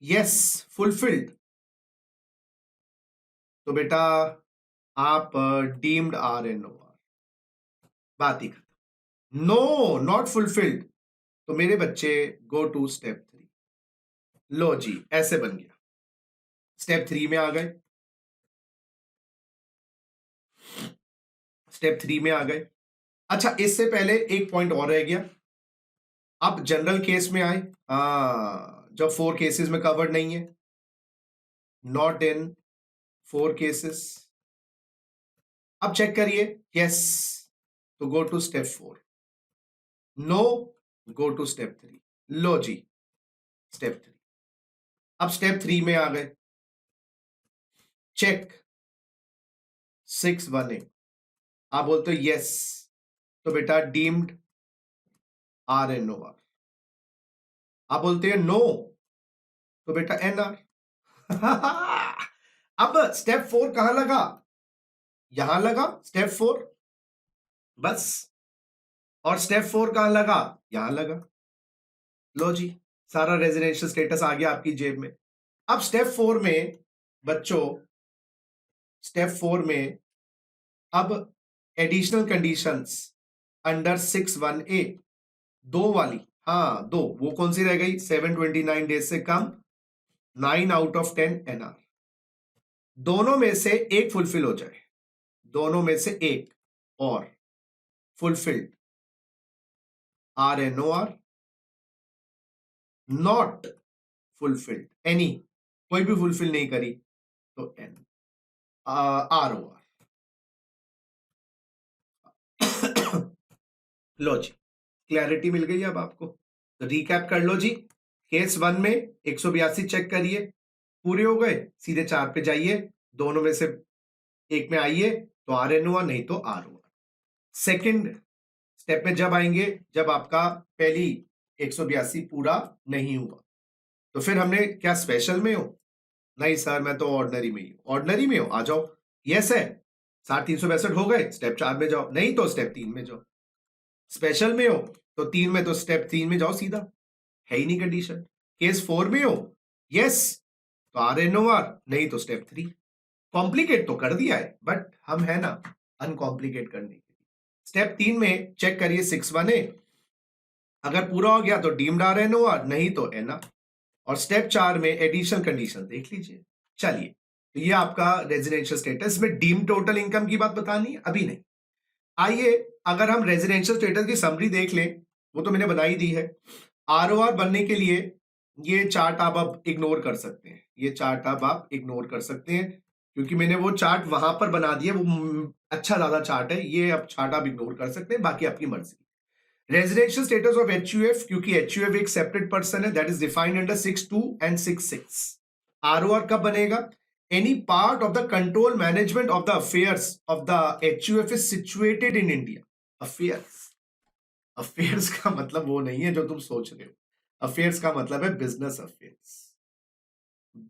यस फुलफिल्ड, तो बेटा आप deemed R N O R, बात ही खत्म। नो नॉट फुलफिल्ड, तो मेरे बच्चे गो टू स्टेप 3, लो जी ऐसे बन गया, स्टेप 3 में आ गए, स्टेप 3 में आ गए। अच्छा इससे पहले एक पॉइंट और रह गया, अब जनरल केस में आए, जब 4 केसेस में कवर्ड नहीं है, नॉट इन 4 केसेस, अब चेक करिए, यस तो go to step 4, no go to step 3, लो जी स्टेप 3, अब स्टेप 3 में आ गए, चेक 6 1 8, आप बोलते हो यस, तो बेटा deemed R N O R, आप बोलते हैं नो, तो बेटा एन आर। अब स्टेप 4 कहां लगा, यहां लगा स्टेप 4, बस, और स्टेप 4 कहां लगा, यहां लगा, लो जी सारा रेजिडेंशियल स्टेटस आ गया आपकी जेब में। अब स्टेप 4 में बच्चों, स्टेप 4 में अब एडिशनल कंडीशंस अंडर 6 1 A, दो वाली, हाँ दो, वो कौन सी रह गई, 729 डेज से कम, 9 आउट ऑफ 10 एनआर, दोनों में से एक फुलफिल हो जाए, दोनों में से एक और fulfilled, R N O R, not fulfilled any, कोई भी फुलफिल नहीं करी, तो एन आर ओ आर, लो जी, क्लैरिटी मिल गई अब आपको। तो रिकैप कर लो जी। केस 1 में 182 चेक करिए, पूरे हो गए, सीधे 4 पे जाइए, दोनों में से एक में आइए तो RN हुआ, नहीं तो R हुआ। सेकंड स्टेप में जब आएंगे जब आपका पहली 182 पूरा नहीं हुआ, तो फिर हमने क्या स्पेशल में हो? नहीं सर मैं तो ऑर्डिनरी में ही हूं। ऑर्डिनरी में हो, आ जाओ। यस है, 362 हो गए, स्टेप 4 में जाओ, नहीं तो स्टेप 3 में जाओ। स्पेशल में हो तो 3 में, तो स्टेप 3 में जाओ सीधा, है ही नहीं कंडीशन। केस 4 में हो, यस, तो RNOR, नहीं तो स्टेप 3। कॉम्प्लिकेट तो कर दिया है, बट हम है ना अनकॉम्प्लिकेट करने के लिए। स्टेप 3 में चेक करिए 6(1)(a), अगर पूरा हो गया तो डीम्ड RNOR, नहीं तो NR। और स्टेप 4 में एडिशनल कंडीशन देख लीजिए। चलिए, तो ये आपका रेजिडेंशियल स्टेटस में डीम टोटल इनकम की बात बतानी है, अभी नहीं। आइए अगर हम रेजिडेंशियल स्टेटस की समरी देख लें, वो तो मैंने बनाई दी है। ROR बनने के लिए ये चार्ट आप अब इग्नोर कर सकते हैं, ये चार्ट आप इग्नोर कर सकते हैं, क्योंकि मैंने वो चार्ट वहां पर बना दिया, वो अच्छा ज्यादा चार्ट है, ये अब चार्ट आप इग्नोर कर सकते हैं, बाकी आपकी मर्जी। रेजिडेंशियल स्टेटस ऑफ HUF, क्योंकि HUF एक सेपरेट पर्सन है, that is defined under 6(2) and 6(6). ROR कब बनेगा? Any part of the control management of the affairs of the HUF is situated in India. Affairs का मतलब वो नहीं है जो तुम सोच रहे हो। अफेयर्स का मतलब है बिजनेस अफेयर्स।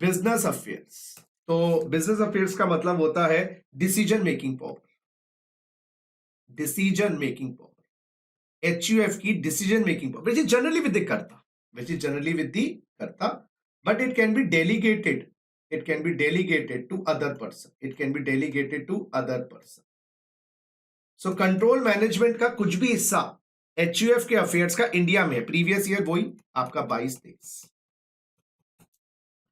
बिजनेस अफेयर्स, तो बिजनेस अफेयर्स का मतलब होता है decision making power. Decision making power, HUF की decision making power, which is generally with the कर्ता, which is generally with the कर्ता, but it can be delegated. It can be delegated to other person. It can be delegated to other person. So control management का कुछ भी हिस्सा HUF के affairs का India में, previous year वही आपका 22-23।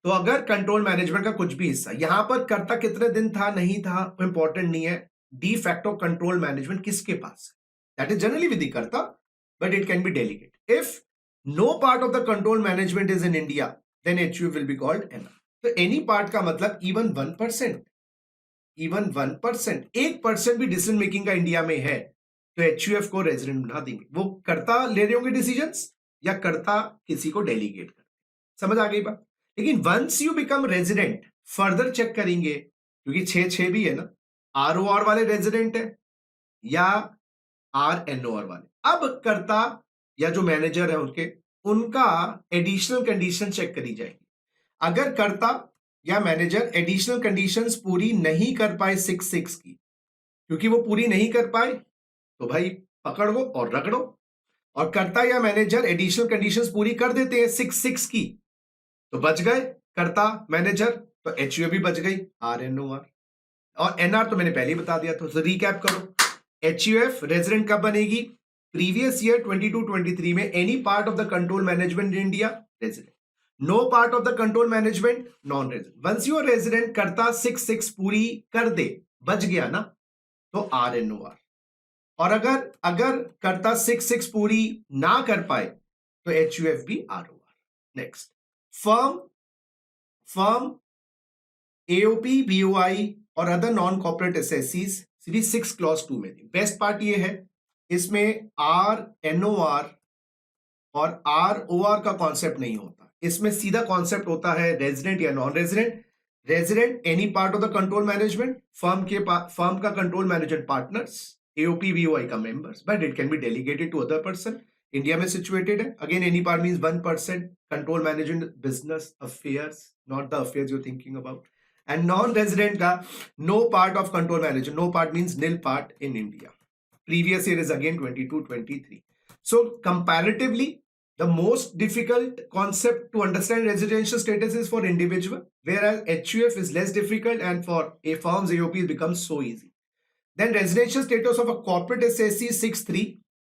तो अगर कंट्रोल मैनेजमेंट का कुछ भी हिस्सा, यहां पर कर्ता कितने दिन था नहीं था इंपॉर्टेंट नहीं है, डी फैक्टो कंट्रोल मैनेजमेंट किसके पास है, that is generally with the कर्ता, but it can be delegate. If no part of the control management is in India, then HUF will be called NR. तो any part का मतलब even 1%, even 1%, 1% भी decision making का India में है तो HUF को रेजिडेंट बना देंगे। वो कर्ता ले रहे होंगे डिसीजंस या कर्ता किसी को डेलीगेट कर, समझ आ गई बात? लेकिन once you become resident, further check करेंगे, क्योंकि 6 भी है ना, ROR वाले रेजिडेंट है या RNOR वाले। अब कर्ता या जो मैनेजर है उनका एडिशनल कंडीशन चेक करी जाएगी। अगर कर्ता या मैनेजर एडिशनल कंडीशंस पूरी नहीं कर पाए 6(6) की, क्योंकि वो पूरी नहीं कर पाए तो भाई पकड़ लो और रगड़ो। और कर्ता या मैनेजर एडिशनल कंडीशंस पूरी कर देते हैं 6(6) की, तो बच गए कर्ता मैनेजर, तो HUF भी बच गई, RNOR। और NR तो मैंने पहले ही बता दिया, तो रिकैप करो। HUF रेजिडेंट कब बनेगी? प्रीवियस ईयर 22-23 में any part of the control management in India, resident. No part of the control management, non resident. Once your resident करता 6(6) पूरी कर दे, बच गया ना, तो RNOR। और अगर करता 6(6) पूरी ना कर पाए तो HUF भी ROR। Next, firm AOP, BOI और अदर नॉन कॉर्पोरेट एसएससीज सीधी 6 क्लॉज 2 में थी। बेस्ट पार्ट ये है, इसमें RNOR और ROR का कॉन्सेप्ट नहीं होता, इसमें सीधा कॉन्सेप्ट होता है रेजिडेंट या non resident. Resident any part of the control management, firm का control management partners, AOP BOI का members, but it can be delegated to other person, India में सिचुएटेड है। Again any part means 1%, control management business affairs, not the affairs you thinking about. And non resident का no part of control management, no part means nil part in India. Previous year is again 22-23. So comparatively, the most difficult concept to understand residential status is for individual, whereas HUF is less difficult, and for a firm's AOP it becomes so easy. Then residential status of a corporate SSC 6(3),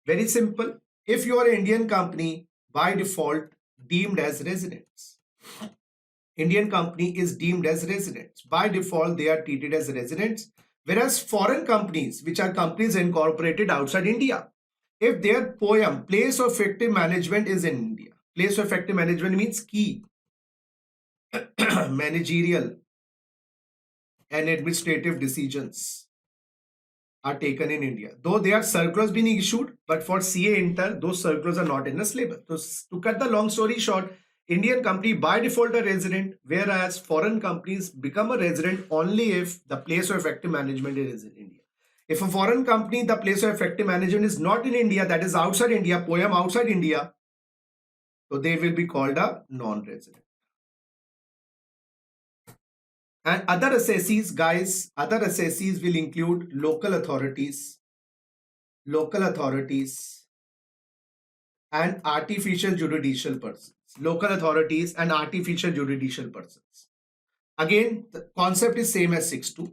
very simple. If you are an Indian company, by default deemed as residents. Indian company is deemed as residents. By default, they are treated as residents. Whereas foreign companies, which are companies incorporated outside India, if their POEM, place of effective management, is in India, place of effective management means key managerial and administrative decisions are taken in India. Though they are circulars being issued, but for CA Inter, those circulars are not in the syllabus. So to cut the long story short, Indian company by default are resident, whereas foreign companies become a resident only if the place of effective management is in India. If a foreign company, the place of effective management is not in India, that is outside India, POEM outside India, so they will be called a non-resident. And other assessees, guys, other assessees will include local authorities, and artificial judicial persons. Local authorities and artificial judicial persons. Again, the concept is same as 6.2,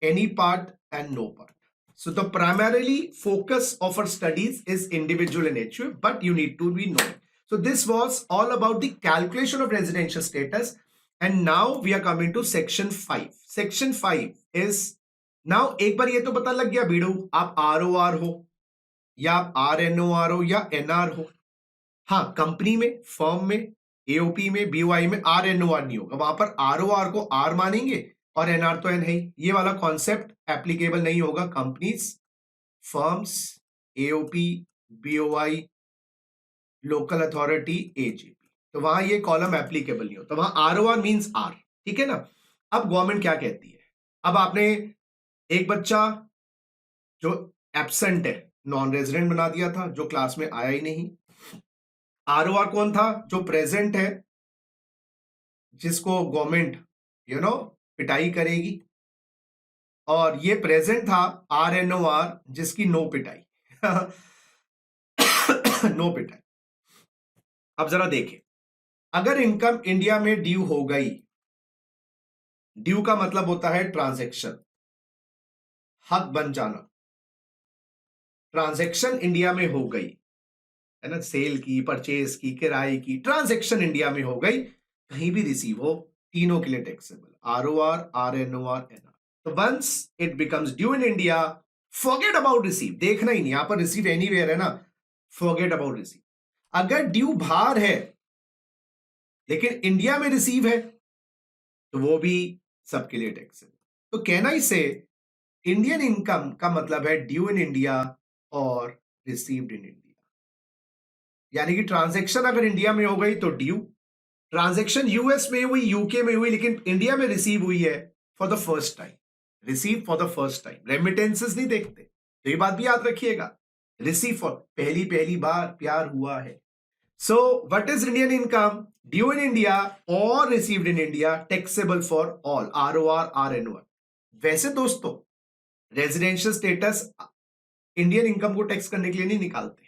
any part and no part. So the primarily focus of our studies is individual in nature, but you need to be knowing. So this was all about the calculation of residential status. And now we are coming to section 5. Section 5 is, now एक बार ये तो पता लग गया बीड़ू, आप ROR हो या आप RNOR हो या NR हो. हाँ, कंपनी में, फर्म में, AOP में, BOI में RNOR नहीं होगा. वहां पर ROR को R मानेंगे और NR तो N है. ये वाला कॉन्सेप्ट एप्लीकेबल नहीं होगा companies, firms, AOP, BOI, local authority, AGP. तो वहां ये कॉलम एप्लीकेबल नहीं होता. वहां ROR मींस R. ठीक है ना. अब गवर्नमेंट क्या कहती है, अब आपने एक बच्चा जो एब्सेंट है नॉन रेजिडेंट बना दिया था, जो क्लास में आया ही नहीं. ROR कौन था, जो प्रेजेंट है, जिसको गवर्नमेंट पिटाई करेगी, और ये प्रेजेंट था RNOR, जिसकी नो पिटाई. नो पिटाई. अब जरा देखें, अगर इनकम इंडिया में ड्यू हो गई, ड्यू का मतलब होता है ट्रांजैक्शन, हक बन जाना. ट्रांजैक्शन इंडिया में हो गई है ना, सेल की, परचेज की, किराए की, ट्रांजैक्शन इंडिया में हो गई, कहीं भी रिसीव हो, तीनों के लिए टैक्सेबल, ROR, RNOR, NR. तो once it becomes due in India, forget about receive, देखना ही नहीं, यहां पर रिसीव एनीवेयर है ना, फॉरगेट अबाउट रिसीव. अगर ड्यू बाहर है लेकिन इंडिया में रिसीव है, तो वो भी सबके लिए टैक्सेबल. तो कहना इसे इंडियन इनकम का मतलब है due in India or received in India. यानी कि ट्रांजैक्शन अगर इंडिया में हो गई तो ड्यू, ट्रांजैक्शन यूएस में हुई, यूके में हुई, लेकिन इंडिया में रिसीव हुई है for the first time, receive for the first time. Remittances नहीं देखते, तो ये बात भी याद रखिएगा, रिसीव फॉर पहली बार प्यार हुआ है. So what is Indian income, due in India or received in India, taxable for all, ROR, RNOR. वैसे दोस्तों रेजिडेंशियल स्टेटस इंडियन इनकम को टैक्स करने के लिए नहीं निकालते,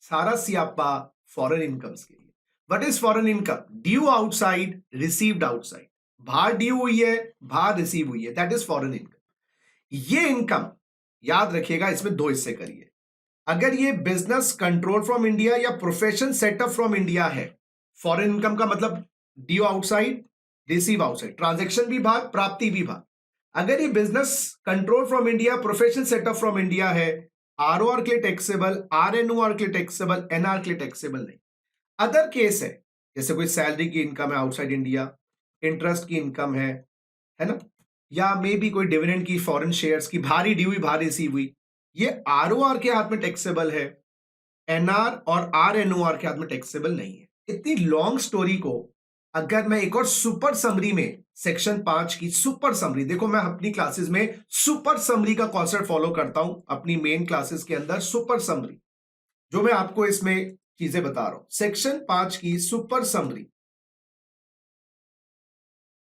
सारा सियापा फॉरेन इनकम्स के लिए. What is foreign income, due outside, received outside. बाहर ड्यू हुई है, बाहर रिसीव हुई है, दैट इज फॉरेन इनकम. ये इनकम याद रखिएगा, इसमें दो हिस्से करिए. अगर ये बिजनेस कंट्रोल फ्रॉम इंडिया या प्रोफेशन सेटअप फ्रॉम इंडिया है, फॉरेन इनकम का मतलब due outside, receive outside, transaction भी भाग, प्राप्ति भी भाग. अगर ये business control from India, profession setup from India है, ROR के लिए टैक्सेबल, RNOR के लिए टैक्सेबल, NR के लिए टैक्सेबल नहीं. अदर केस है, जैसे कोई सैलरी की इनकम है आउटसाइड इंडिया, इंटरेस्ट की इनकम है ना, या मे बी कोई डिविडेंड की, फॉरेन शेयर्स की, भारी ड्यू हुई, भारी रिसीव हुई, ये ROR के हाथ में टैक्सेबल है, NR और RNOR के हाथ में टैक्सेबल नहीं है. इतनी लॉन्ग स्टोरी को अगर मैं एक और सुपर समरी में, सेक्शन 5 की सुपर समरी, देखो मैं अपनी क्लासेस में सुपर समरी का कॉन्सेप्ट फॉलो करता हूं, अपनी मेन क्लासेस के अंदर सुपर समरी, जो मैं आपको इसमें चीजें बता रहा हूं. सेक्शन 5 की सुपर समरी,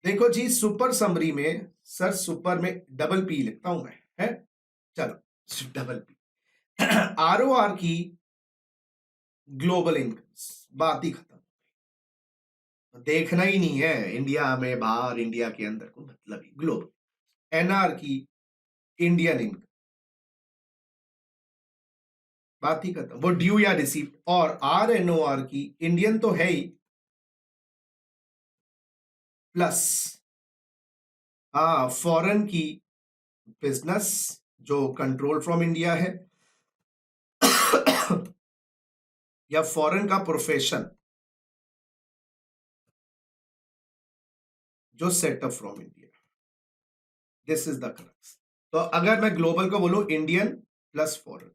देखो जी, सुपर समरी में, सर सुपर में डबल P लिखता हूं मैं, है, चलो डबल P. ROR की ग्लोबल इनकम, बात ही खत्म, देखना ही नहीं है इंडिया में, बाहर, इंडिया के अंदर, को मतलब ही ग्लोबल. NR की इंडियन इनकम, बात ही खत्म, वो ड्यू या रिसीव. और RNOR की इंडियन तो है ही, प्लस फॉरेन की बिजनेस जो कंट्रोल फ्रॉम इंडिया है, या फॉरेन का प्रोफेशन जो setup from India. This is the crux. तो अगर मैं ग्लोबल को बोलूं इंडियन प्लस फॉरेन,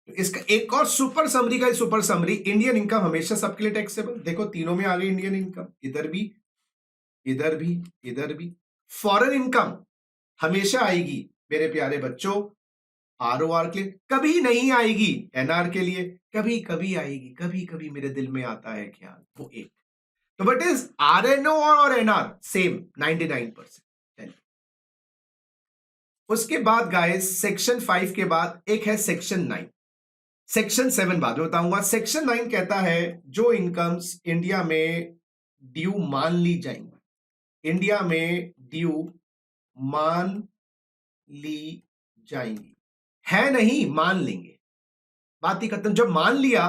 तो इसका एक और सुपर समरी का सुपर समरी, इंडियन इनकम हमेशा सबके लिए टैक्सेबल। देखो तीनों में आ गई इंडियन इनकम, इधर भी इधर भी इधर भी। फॉरेन इनकम हमेशा आएगी मेरे प्यारे बच्चों आरओआर के लिए, कभी नहीं आएगी एनआर के लिए, कभी कभी आएगी, कभी कभी मेरे दिल में आता है ख्याल, वो एक। तो बट इज आरएनओ और एनआर सेम 99%। उसके बाद गाइस सेक्शन 5 के बाद एक है सेक्शन 9। सेक्शन 7 बाद में बताऊंगा। सेक्शन 9 कहता है जो इनकम्स इंडिया में ड्यू मान ली जाएंगी, इंडिया में ड्यू मान ली जाएंगी, है नहीं मान लेंगे, बात ही खत्म। जब मान लिया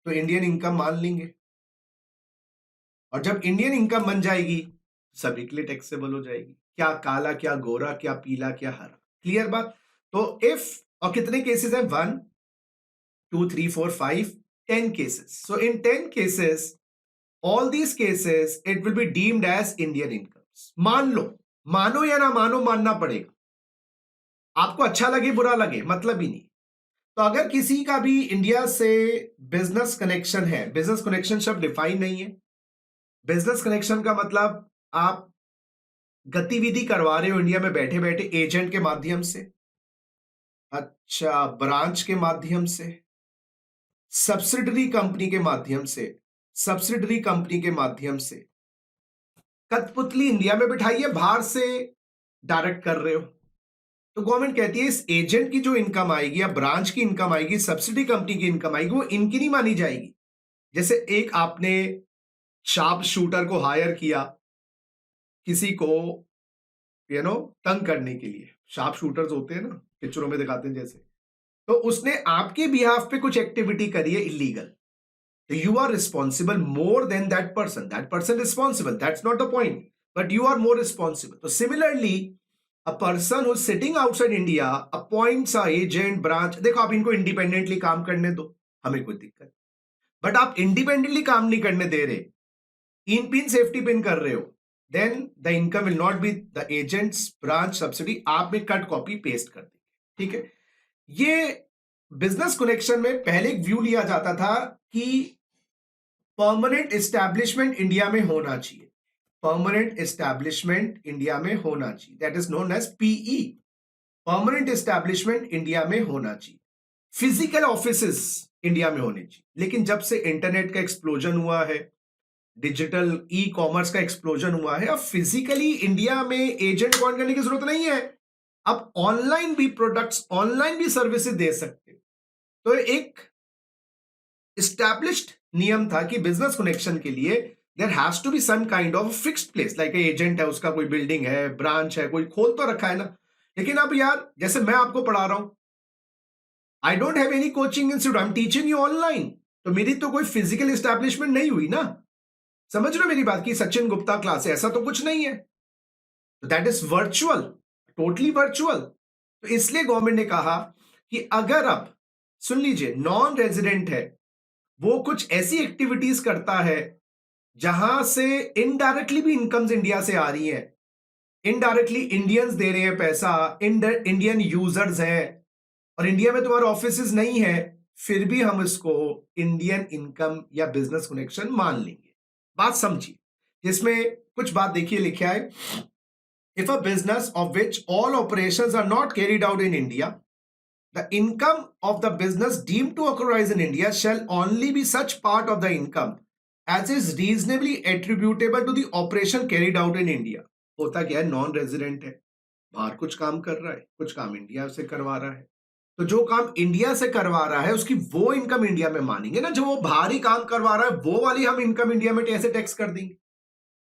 तो इंडियन इनकम मान लेंगे, और जब इंडियन इनकम बन जाएगी सभी के लिए टैक्सेबल हो जाएगी, क्या काला क्या गोरा क्या पीला क्या हरा। क्लियर बात। तो इफ, और कितने केसेस हैं, 1 2 3 4 5 10 cases. So in 10 cases all these cases it will be deemed as Indian income. मान लो, मानो या ना मानो, मानना पड़ेगा, आपको अच्छा लगे बुरा लगे मतलब ही नहीं। तो अगर किसी का भी इंडिया से बिजनेस कनेक्शन है, बिजनेस कनेक्शन शब्द डिफाइन नहीं है। बिजनेस कनेक्शन का मतलब आप गतिविधि करवा रहे हो इंडिया में बैठे बैठे एजेंट के माध्यम से, अच्छा ब्रांच के माध्यम से, सब्सिडरी कंपनी के माध्यम से, सब्सिडरी कंपनी के माध्यम से, कठपुतली इंडिया में बिठाइए, बाहर से डायरेक्ट कर रहे हो, तो गवर्नमेंट कहती है इस एजेंट की जो इनकम आएगी या ब्रांच की इनकम आएगी, सब्सिडी कंपनी की इनकम आएगी, वो इनकी नहीं मानी जाएगी। जैसे एक आपने शार्प शूटर को हायर किया किसी को तंग करने के लिए, शार्प शूटर्स होते हैं ना पिक्चरों में दिखाते हैं जैसे, तो उसने आपके बिहाफ पे कुछ एक्टिविटी करी है इलीगल, तो you are responsible more than that person responsible, that's not the point, but you are more responsible. तो similarly a person who sitting outside India appoints a agent branch. देखो आप इनको independently काम करने दो, हमें कोई दिक्कत, बट आप इंडिपेंडेंटली काम नहीं करने दे रहे, इन पिन सेफ्टी पिन कर रहे हो, then the income will not be the agents branch subsidy, आप में कट कॉपी पेस्ट कर देंगे। ठीक है, ये बिजनेस कनेक्शन में पहले एक व्यू लिया जाता था कि परमानेंट एस्टैब्लिशमेंट इंडिया में होना चाहिए, परमानेंट एस्टैब्लिशमेंट इंडिया में होना चाहिए, that is known as PE, permanent establishment India में होना चाहिए, फिजिकल ऑफिसेस इंडिया में होने चाहिए। लेकिन जब से इंटरनेट का एक्सप्लोजन हुआ है, डिजिटल ई कॉमर्स का एक्सप्लोजन हुआ है, अब फिजिकली इंडिया में एजेंट अपॉइंट करने की जरूरत नहीं है, अब ऑनलाइन भी प्रोडक्ट्स, ऑनलाइन भी सर्विसेज दे सकते। तो एक एस्टैब्लिश्ड नियम था कि बिजनेस कनेक्शन के लिए there has to be some kind of fixed place, like agent है, उसका कोई बिल्डिंग है, ब्रांच है, कोई खोल तो रखा है ना। लेकिन अब यार जैसे मैं आपको पढ़ा रहा हूं, I don't have any coaching institute, I am teaching you online, तो मेरी तो कोई फिजिकल एस्टैब्लिशमेंट नहीं हुई ना। समझ रहे हो मेरी बात की सचिन गुप्ता क्लास है, ऐसा तो कुछ नहीं है, that is virtual, totally virtual. तो इसलिए गवर्नमेंट ने कहा कि अगर अब सुन लीजिए नॉन रेजिडेंट है, वो कुछ ऐसी एक्टिविटीज करता है जहां से इनडायरेक्टली भी इनकम्स इंडिया से आ रही हैं, इनडायरेक्टली इंडियंस दे रहे हैं पैसा, इंडियन यूजर्स हैं, और इंडिया में तुम्हारे ऑफिसेज नहीं है, फिर भी हम इसको इंडियन इनकम या बिजनेस कनेक्शन मान लेंगे। बात समझिए, जिसमें कुछ बात देखिए लिखा है, if a business of which all operations are not carried out in India, the income of the business deemed to arise in India shall only be such part of the income as is reasonably attributable to the operation carried out in India। होता क्या है, non resident है, बाहर कुछ काम कर रहा है, कुछ काम इंडिया से करवा रहा है, तो जो काम इंडिया से करवा रहा है उसकी वो इनकम इंडिया में मानेंगे ना, जो वो बाहरी काम करवा रहा है वो वाली हम इनकम इंडिया में कैसे टैक्स कर देंगे।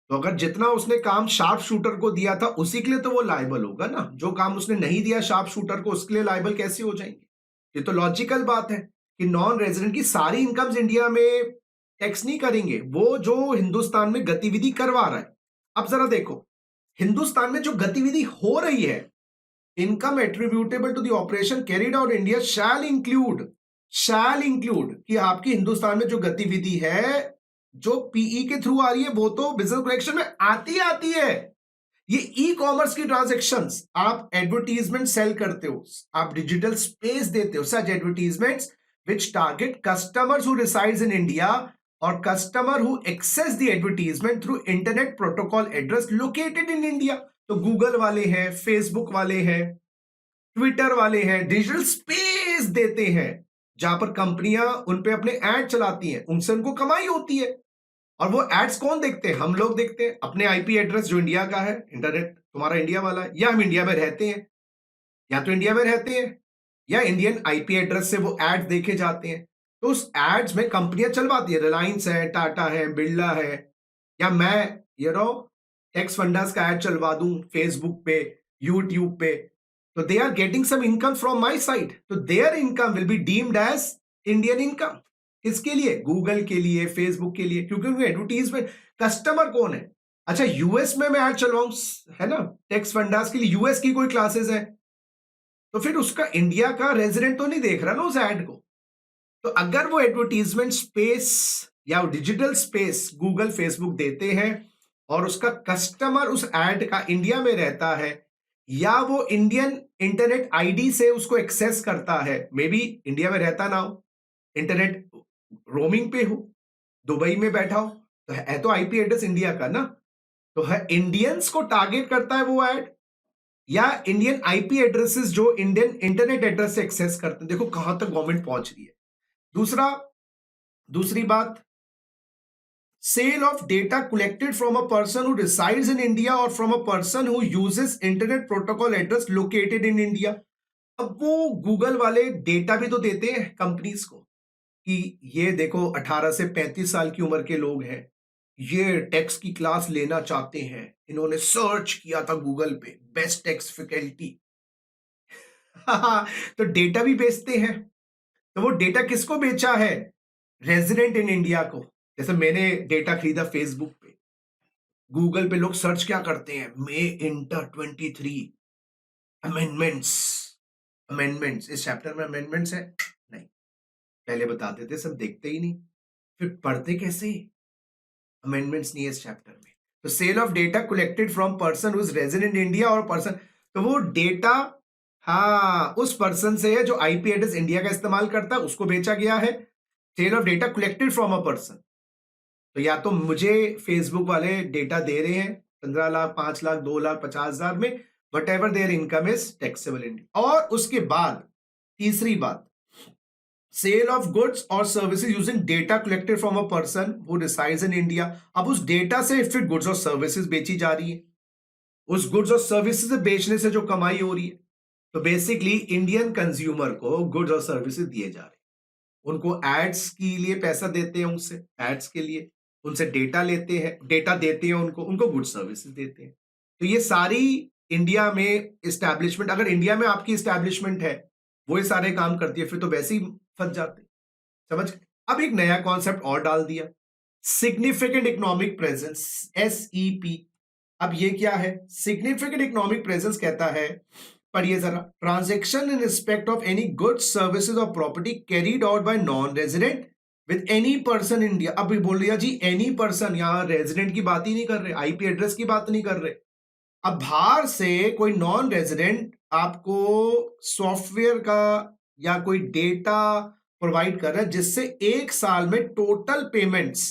तो अगर जितना उसने काम शार्प शूटर को दिया था उसी के लिए तो वो लायबल होगा ना, जो काम उसने नहीं दिया शार्प शूटर को उसके लिए लायबल कैसे हो जाएंगे। ये तो लॉजिकल बात है कि नॉन रेजिडेंट की सारी इनकम्स इंडिया में टैक्स नहीं करेंगे, वो जो हिंदुस्तान में गतिविधि करवा रहा है। अब जरा देखो, हिंदुस्तान में जो गतिविधि हो रही है, income attributable to the operation carried out India shall include कि आपकी हिंदुस्तान में जो गतिविधि है जो पीई के थ्रू आ रही है वो तो बिजनेस कनेक्शन में आती है, ये ई कॉमर्स की ट्रांजेक्शन्स, आप एडवर्टीजमेंट सेल करते हो, आप डिजिटल स्पेस देते हो, such advertisements which target customers who resides in India और customer who access the advertisement through internet protocol address located in India. तो गूगल वाले हैं, फेसबुक वाले हैं, ट्विटर वाले हैं, डिजिटल स्पेस देते हैं जहां पर कंपनियां उन पे अपने ऐड चलाती हैं, उनसे उनको कमाई होती है। और वो एड्स कौन देखते हैं? हम लोग देखते हैं। अपने आईपी एड्रेस जो इंडिया का है, इंटरनेट तुम्हारा इंडिया वाला है, या हम इंडिया में रहते हैं, या तो इंडिया में रहते हैं या इंडियन आईपी एड्रेस से वो एड्स देखे जाते हैं। तो उस एड्स में कंपनियां चलवाती है, रिलायंस है, टाटा है, बिरला है, या मैं टेक्स फंडास का एड चलवा दूं फेसबुक पे, यूट्यूब पे, तो they are getting some income from my side, तो their income will be deemed as Indian income. किसके लिए? गूगल के लिए, फेसबुक के लिए, क्योंकि उनके एडवर्टीजमेंट कस्टमर कौन है? अच्छा, यूएस में मैं ऐड चलवाऊं, है ना, टेक्स फंडास के लिए यूएस की कोई क्लासेस है, तो फिर उसका इंडिया का रेजिडेंट तो नहीं देख रहा ना उस ऐड को। तो अगर वो एडवर्टीजमेंट स्पेस या डिजिटल स्पेस गूगल फेसबुक देते हैं और उसका कस्टमर उस ऐड का इंडिया में रहता है, या वो इंडियन इंटरनेट आईडी से उसको एक्सेस करता है, मे बी इंडिया में रहता ना हो, इंटरनेट रोमिंग पे हो, दुबई में बैठा हो, तो है तो आईपी एड्रेस इंडिया का ना, तो है इंडियंस को टारगेट करता है वो ऐड, या इंडियन आईपी एड्रेसेस जो इंडियन इंटरनेट एड्रेस से एक्सेस करते हैं। देखो कहां तक गवर्नमेंट पहुंच रही है। दूसरी बात, sale of data collected from a person who resides in India or from a person who uses internet protocol address located in India। अब वो गूगल वाले डेटा भी तो देते हैं कंपनीज को कि ये देखो 18 से 35 साल की उम्र के लोग हैं, ये टैक्स की क्लास लेना चाहते हैं, इन्होंने सर्च किया था गूगल पे बेस्ट टैक्स फैकल्टी। तो डेटा भी बेचते हैं। तो वो डेटा किसको बेचा है? रेजिडेंट इन इंडिया को। जैसे मैंने डेटा खरीदा फेसबुक पे, गूगल पे लोग सर्च क्या करते हैं? मे इंटर 23 अमेंडमेंट्स। अमेंडमेंट्स, इस चैप्टर में अमेंडमेंट्स है? नहीं, पहले बताते थे, सब देखते ही नहीं, फिर पढ़ते कैसे? अमेंडमेंट्स नहीं है इस चैप्टर में। तो sale of data collected from person who is resident in India और पर्सन, तो वो डेटा हाँ उस पर्सन से है जो आईपी एड्रेस इंडिया का इस्तेमाल करता है, उसको बेचा गया है। Sale of data collected from a person, तो या तो मुझे फेसबुक वाले डेटा दे रहे हैं 15 लाख, 5 लाख, 2 लाख, 50,000 में, what ever there income is taxable in. और उसके बाद तीसरी बात, सेल ऑफ गुड्स और services using data collected from a person who resides in India. अब उस डेटा से फिर गुड्स और सर्विसेज बेची जा रही है, उस गुड्स और सर्विसेज से बेचने से जो कमाई हो रही है, तो बेसिकली इंडियन कंज्यूमर को गुड्स और सर्विसेज दिए जा रहे हैं, उनको एड्स के लिए पैसा देते हैं, उनसे एड्स के लिए उनसे डेटा लेते हैं, डेटा देते हैं उनको, उनको गुड सर्विसेज देते हैं। तो ये सारी इंडिया में इस्टेब्लिशमेंट, अगर इंडिया में आपकी इस्टेब्लिशमेंट है वो ये सारे काम करती है, फिर तो वैसे ही फंस जाते। समझ? अब एक नया कॉन्सेप्ट और डाल दिया, सिग्निफिकेंट इकोनॉमिक प्रेजेंस, SEP। अब ये क्या है? सिग्निफिकेंट इकोनॉमिक प्रेजेंस कहता है, पढ़िए जरा, transaction in respect of any goods, services or property carried out by non resident with any person India. अब बोल दिया जी एनी पर्सन, यहां रेजिडेंट की बात ही नहीं कर रहे, आईपी एड्रेस की बात नहीं कर रहे। अब बाहर से कोई नॉन रेजिडेंट आपको सॉफ्टवेयर का या कोई डेटा प्रोवाइड कर रहा है जिससे एक साल में total payments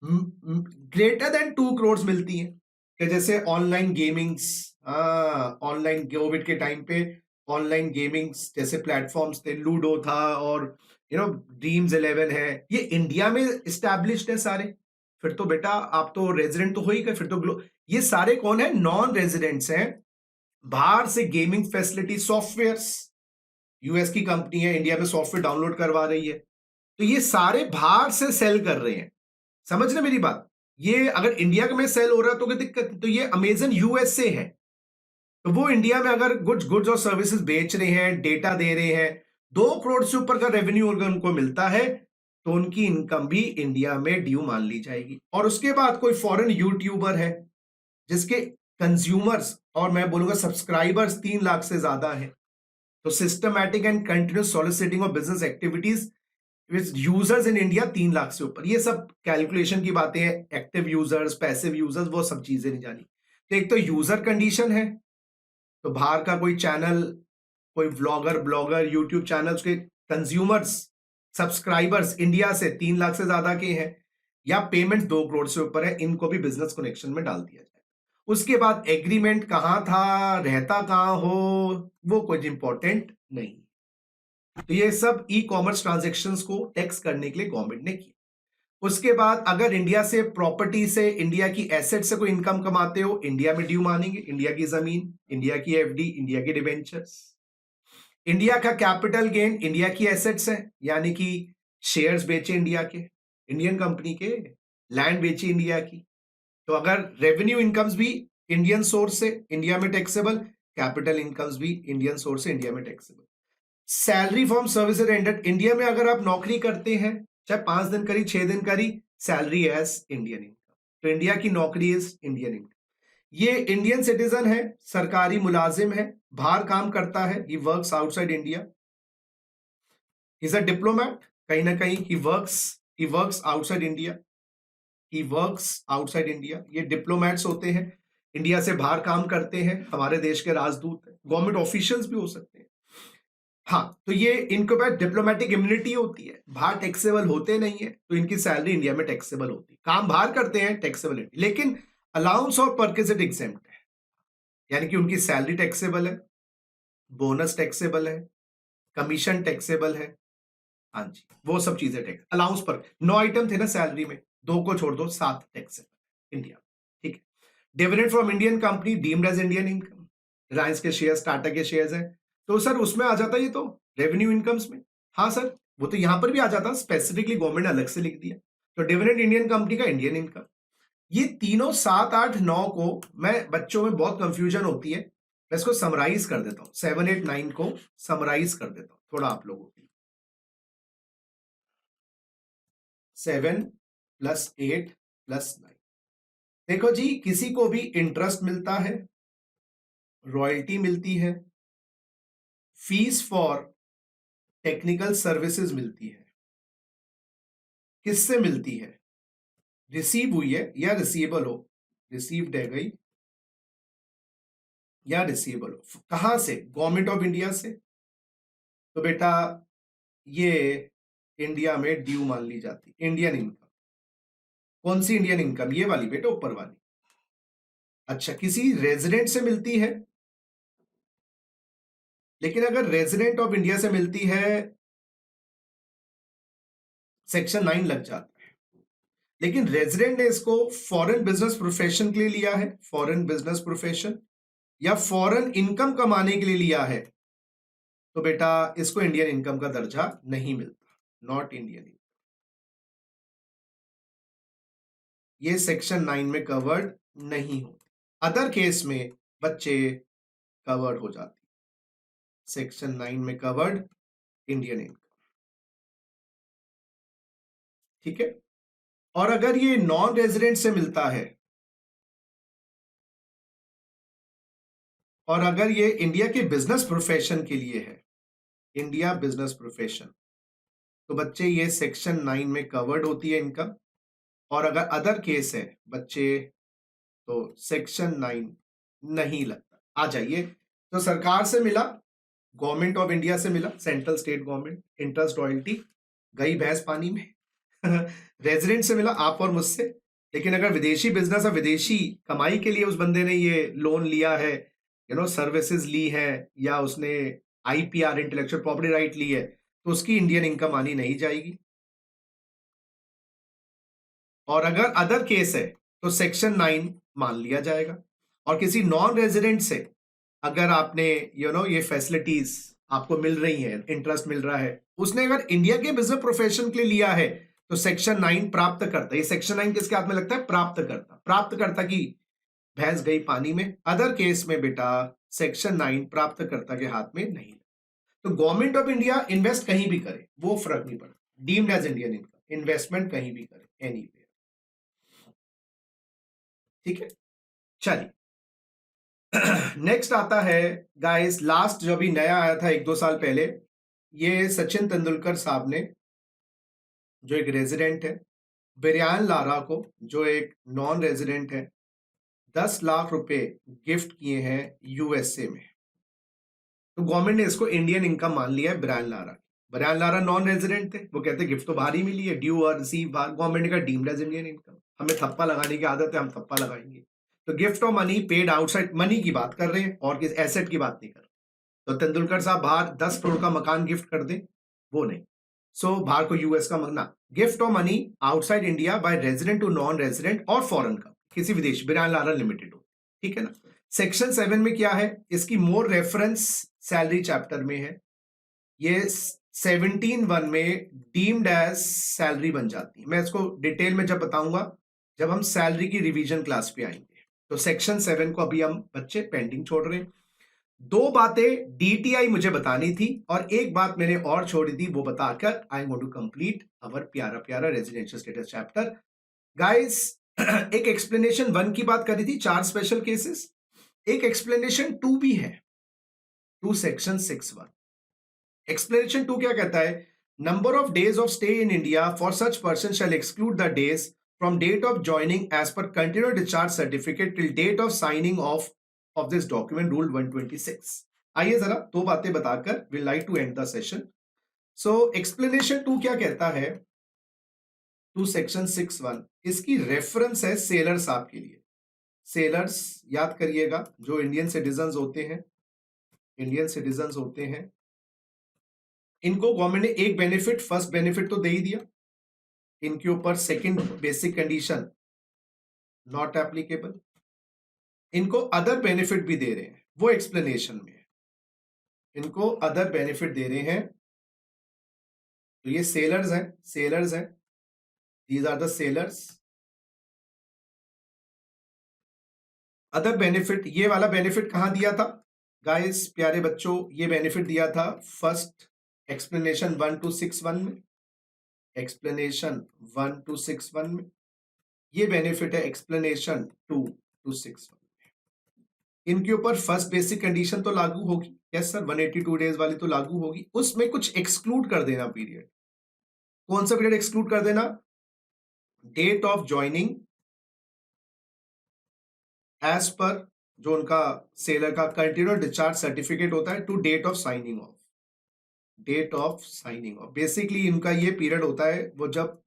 greater than 2 crore मिलती हैं, कि जैसे ऑनलाइन गेमिंग्स, ऑनलाइन कोविड के टाइम पे ऑनलाइन गेमिंग्स जैसे प्लेटफॉर्म्स थे, लूडो था और ड्रीम्स 11 है, ये इंडिया में इस्टेब्लिश्ड है सारे। फिर तो बेटा आप तो रेजिडेंट तो हो ही गए, फिर तो ये सारे कौन है? नॉन रेजिडेंट्स हैं। बाहर से गेमिंग फैसिलिटी, सॉफ्टवेयर्स, यूएस की कंपनी है, इंडिया में सॉफ्टवेयर डाउनलोड करवा रही है, तो ये सारे बाहर से सेल कर रहे हैं। समझ रहे मेरी बात? ये अगर इंडिया में सेल हो रहा है तो क्या दिक्कत? तो ये अमेजन यूएस से है, तो वो इंडिया में अगर गुड्स और सर्विसेज बेच रहे हैं, डेटा दे रहे हैं, 2 करोड़ से ऊपर का रेवेन्यू अगर उनको मिलता है तो उनकी इनकम भी इंडिया में ड्यू मान ली जाएगी। और उसके बाद कोई फॉरेन यूट्यूबर है जिसके कंज्यूमर्स और मैं बोलूंगा सब्सक्राइबर्स 3 लाख से ज्यादा है, तो systematic and continuous soliciting of business activities with users in India 3 lakh से ऊपर। ये सब कैलकुलेशन की बातें हैं, एक्टिव यूजर्स, पैसिव यूजर्स, वो सब चीजें नहीं जानी। तो एक तो यूजर कंडीशन है, तो बाहर का कोई चैनल, कोई व्लॉगर, ब्लॉगर, यूट्यूब चैनल्स के कंज्यूमर्स, सब्सक्राइबर्स इंडिया से 3 लाख से ज्यादा के हैं, या पेमेंट 2 करोड़ से ऊपर है, इनको भी बिजनेस कनेक्शन में डाल दिया जाए। उसके बाद एग्रीमेंट कहां था, रहता कहां हो, वो कुछ इंपॉर्टेंट नहीं। तो ये सब ई कॉमर्स ट्रांजेक्शन्स को टैक्स करने के लिए गवर्नमेंट ने किया। उसके बाद अगर इंडिया से प्रॉपर्टी से, इंडिया की एसेट से कोई इनकम कमाते हो, इंडिया में ड्यू मानेंगे, इंडिया की जमीन, इंडिया की एफडी, इंडिया की डिबेंचर्स। इंडिया का कैपिटल गेन इंडिया की एसेट्स है, यानी कि शेयर्स बेचे इंडिया के, इंडियन कंपनी के, लैंड बेची इंडिया की। तो अगर रेवेन्यू इनकम्स भी इंडियन सोर्स से इंडिया में टैक्सेबल, कैपिटल इनकम्स भी इंडियन सोर्स से इंडिया में taxable. Salary from service rendered, India में अगर आप नौकरी करते हैं, चाहे 5 दिन करी, 6 दिन करी, सैलरी एज इंडियन इनकम। तो इंडिया की नौकरी इज इंडियन इनकम। ये इंडियन सिटीजन है, सरकारी मुलाजिम है, बाहर काम करता है, he works outside India, is a diplomat, कहीं ना कहीं he works outside India, he works outside India. ये डिप्लोमैट्स होते हैं, इंडिया से बाहर काम करते हैं, हमारे देश के राजदूत हैं, गवर्नमेंट ऑफिशियल्स भी हो सकते हैं। हाँ, तो ये इनके पास डिप्लोमेटिक इम्यूनिटी होती है, बाहर टैक्सेबल होते नहीं है, तो इनकी सैलरी इंडिया में टैक्सेबल होती है। काम बाहर करते हैं, टैक्सेबल, लेकिन अलाउंस और परक्विजिट एग्जेम्प्ट है, यानी कि उनकी सैलरी टैक्सेबल है, बोनस टैक्सेबल है, कमीशन टैक्सेबल है। हाँ जी, वो सब चीजें टैक्स, अलाउंस पर 9 आइटम थे ना सैलरी में, 2 को छोड़ दो, 7 टैक्सेबल इंडिया। ठीक है। Dividend from Indian company deemed as Indian income, Reliance के शेयर्स, टाटा के शेयर्स हैं, तो सर उसमें आ जाता है ये तो रेवेन्यू इनकम्स में। हाँ सर, वो तो यहां पर भी आ जाता, स्पेसिफिकली गवर्नमेंट ने अलग से लिख दिया। तो डिविडेंड इंडियन कंपनी का इंडियन इनकम। ये तीनों 7, 8, 9 को मैं, बच्चों में बहुत कंफ्यूजन होती है, मैं इसको समराइज कर देता हूं, 7, 8, 9 को समराइज कर देता हूं थोड़ा आप लोगों के लिए। 7 + 8 + 9, देखो जी, किसी को भी इंटरेस्ट मिलता है, रॉयल्टी मिलती है, फीस फॉर टेक्निकल सर्विसेज मिलती है। किससे मिलती है? रिसीव हुई है या रिसीवेबल हो, रिसीव्ड है गई या रिसीवेबल हो, कहां से? गवर्नमेंट ऑफ इंडिया से। तो बेटा ये इंडिया में ड्यू मान ली जाती, इंडियन इनकम। कौन सी इंडियन इनकम? ये वाली बेटा, ऊपर वाली। अच्छा, किसी रेजिडेंट से मिलती है, लेकिन अगर रेजिडेंट ऑफ इंडिया से मिलती है, सेक्शन 9 लग जाता है। लेकिन रेजिडेंट ने इसको फॉरेन बिजनेस प्रोफेशन के लिए लिया है, फॉरेन बिजनेस प्रोफेशन या फॉरेन इनकम कमाने के लिए लिया है, तो बेटा इसको इंडियन इनकम का दर्जा नहीं मिलता, नॉट इंडियन इनकम। ये सेक्शन 9 में कवर्ड नहीं होती। अदर केस में बच्चे कवर्ड हो जाती, सेक्शन 9 में कवर्ड इंडियन इनकम। ठीक है। और अगर ये नॉन रेजिडेंट से मिलता है, और अगर ये इंडिया के बिजनेस प्रोफेशन के लिए है, इंडिया बिजनेस प्रोफेशन, तो बच्चे ये सेक्शन 9 में कवर्ड होती है इनकम। और अगर अदर केस है बच्चे, तो सेक्शन 9 नहीं लगता। आ जाइए, तो सरकार से मिला, गवर्नमेंट ऑफ इंडिया से मिला, central state government, interest royalty, गई भैंस पानी में। रेजिडेंट से मिला, आप और मुझसे। लेकिन अगर विदेशी बिजनेस और विदेशी कमाई के लिए उस बंदे ने ये लोन लिया है, सर्विसेज ली है, या उसने आईपीआर, इंटेलेक्चुअल प्रॉपर्टी राइट ली है, तो उसकी इंडियन इनकम आनी नहीं जाएगी। और अगर अदर केस है, तो सेक्शन 9 मान लिया जाएगा। और किसी नॉन रेजिडेंट से अगर आपने ये फैसिलिटीज आपको मिल रही है, इंटरेस्ट मिल रहा है, उसने अगर इंडिया के बिजनेस प्रोफेशन के लिए लिया है, तो सेक्शन 9 प्राप्त करता। ये सेक्शन 9 किसके हाथ में लगता है? प्राप्त करता। प्राप्त करता की भैंस गई पानी में। अदर केस में बेटा सेक्शन 9 प्राप्त करता के हाथ में नहीं। तो गवर्नमेंट ऑफ इंडिया इन्वेस्ट कहीं भी करे, वो फर्क नहीं पड़ता, deemed as Indian income, investment कहीं भी करे, एनीवेयर। ठीक है, चलिए। नेक्स्ट आता है गाइस, लास्ट जो अभी नया आया था 1-2 साल पहले, ये सचिन तेंदुलकर साहब ने, जो एक रेजिडेंट है, ब्रियान लारा को, जो एक नॉन रेजिडेंट है, 10 लाख रुपए गिफ्ट किए हैं यूएसए में, तो गवर्नमेंट ने इसको इंडियन इनकम मान लिया है Brian Lara. Brian Lara non resident थे, वो कहते गिफ्ट तो बाहर ही मिली है, ड्यू और रिसीव बाहर, गवर्नमेंट का डीम्ड एज इंडियन इनकम। हमें थप्पा लगाने की आदत है, हम थप्पा लगाएंगे। तो gift of money paid outside, money की बात कर रहे हैं और किस एसेट की बात नहीं कर रहे। तो तेंदुलकर साहब बाहर 10 करोड़ का मकान गिफ्ट कर दें, वो नहीं। सो बाहर को यूएस का मंगना, gift of money outside India by resident to non resident और फॉरेन का, किसी विदेश, ब्रायन लारा लिमिटेड हो, ठीक है ना। सेक्शन 7 में क्या है, इसकी मोर रेफरेंस सैलरी चैप्टर में है, ये 17(1) में डीम्ड एज सैलरी बन जाती है। मैं इसको डिटेल में जब बताऊंगा, जब हम सैलरी की रिवीजन क्लास पे आएंगे। तो सेक्शन 7 को अभी हम बच्चे पेंडिंग छोड़ रहे हैं। 2 बातें डीटीआई मुझे बतानी थी और एक बात मैंने और छोड़ी थी, वो बताकर I want to complete our प्यारा प्यारा रेजिडेंशियल स्टेटस चैप्टर। गाइस, एक एक्सप्लेनेशन 1 की बात करी थी, 4 स्पेशल केसेस, एक एक्सप्लेनेशन 2 भी है, 2 सेक्शन 6(1). एक्सप्लेनेशन 2 क्या कहता है, number of days of stay in India for such person shall exclude the days from date of joining as per continuous discharge certificate till date of signing of this document, rule 126। आइए जरा 2 बातें बताकर we like to end the session. So explanation 2 क्या कहता है, 2 section 6(1), इसकी reference है seller साहब के लिए। सेलर्स याद करिएगा, जो इंडियन सिटीजन्स होते हैं, इंडियन सिटीजन्स होते हैं, इनको गवर्नमेंट ने एक बेनिफिट, फर्स्ट बेनिफिट तो दे ही दिया, इनके ऊपर second basic condition not applicable, इनको अदर बेनिफिट भी दे रहे हैं, वो एक्सप्लेनेशन में है, इनको अदर बेनिफिट दे रहे हैं। तो ये सेलर्स हैं, सेलर्स हैं, these are the sellers. Other benefit, ये वाला बेनिफिट कहां दिया था गाइस, प्यारे बच्चों, ये बेनिफिट दिया था फर्स्ट एक्सप्लेनेशन 1 to 6(1) में, एक्सप्लेनेशन 1 to 6(1) में, ये बेनिफिट है एक्सप्लेनेशन 2 to 6(1) में। इनके ऊपर फर्स्ट बेसिक कंडीशन तो लागू होगी, यस सर, 182 डेज वाली तो लागू होगी, उसमें कुछ एक्सक्लूड कर देना पीरियड। कौन सा पीरियड एक्सक्लूड कर देना, डेट ऑफ ज्वाइनिंग एज पर जो उनका सेलर का कंटिन्यूअस डिस्चार्ज सर्टिफिकेट होता है to date of signing of, date of signing of. Basically इनका ये पीरियड होता है, वो जब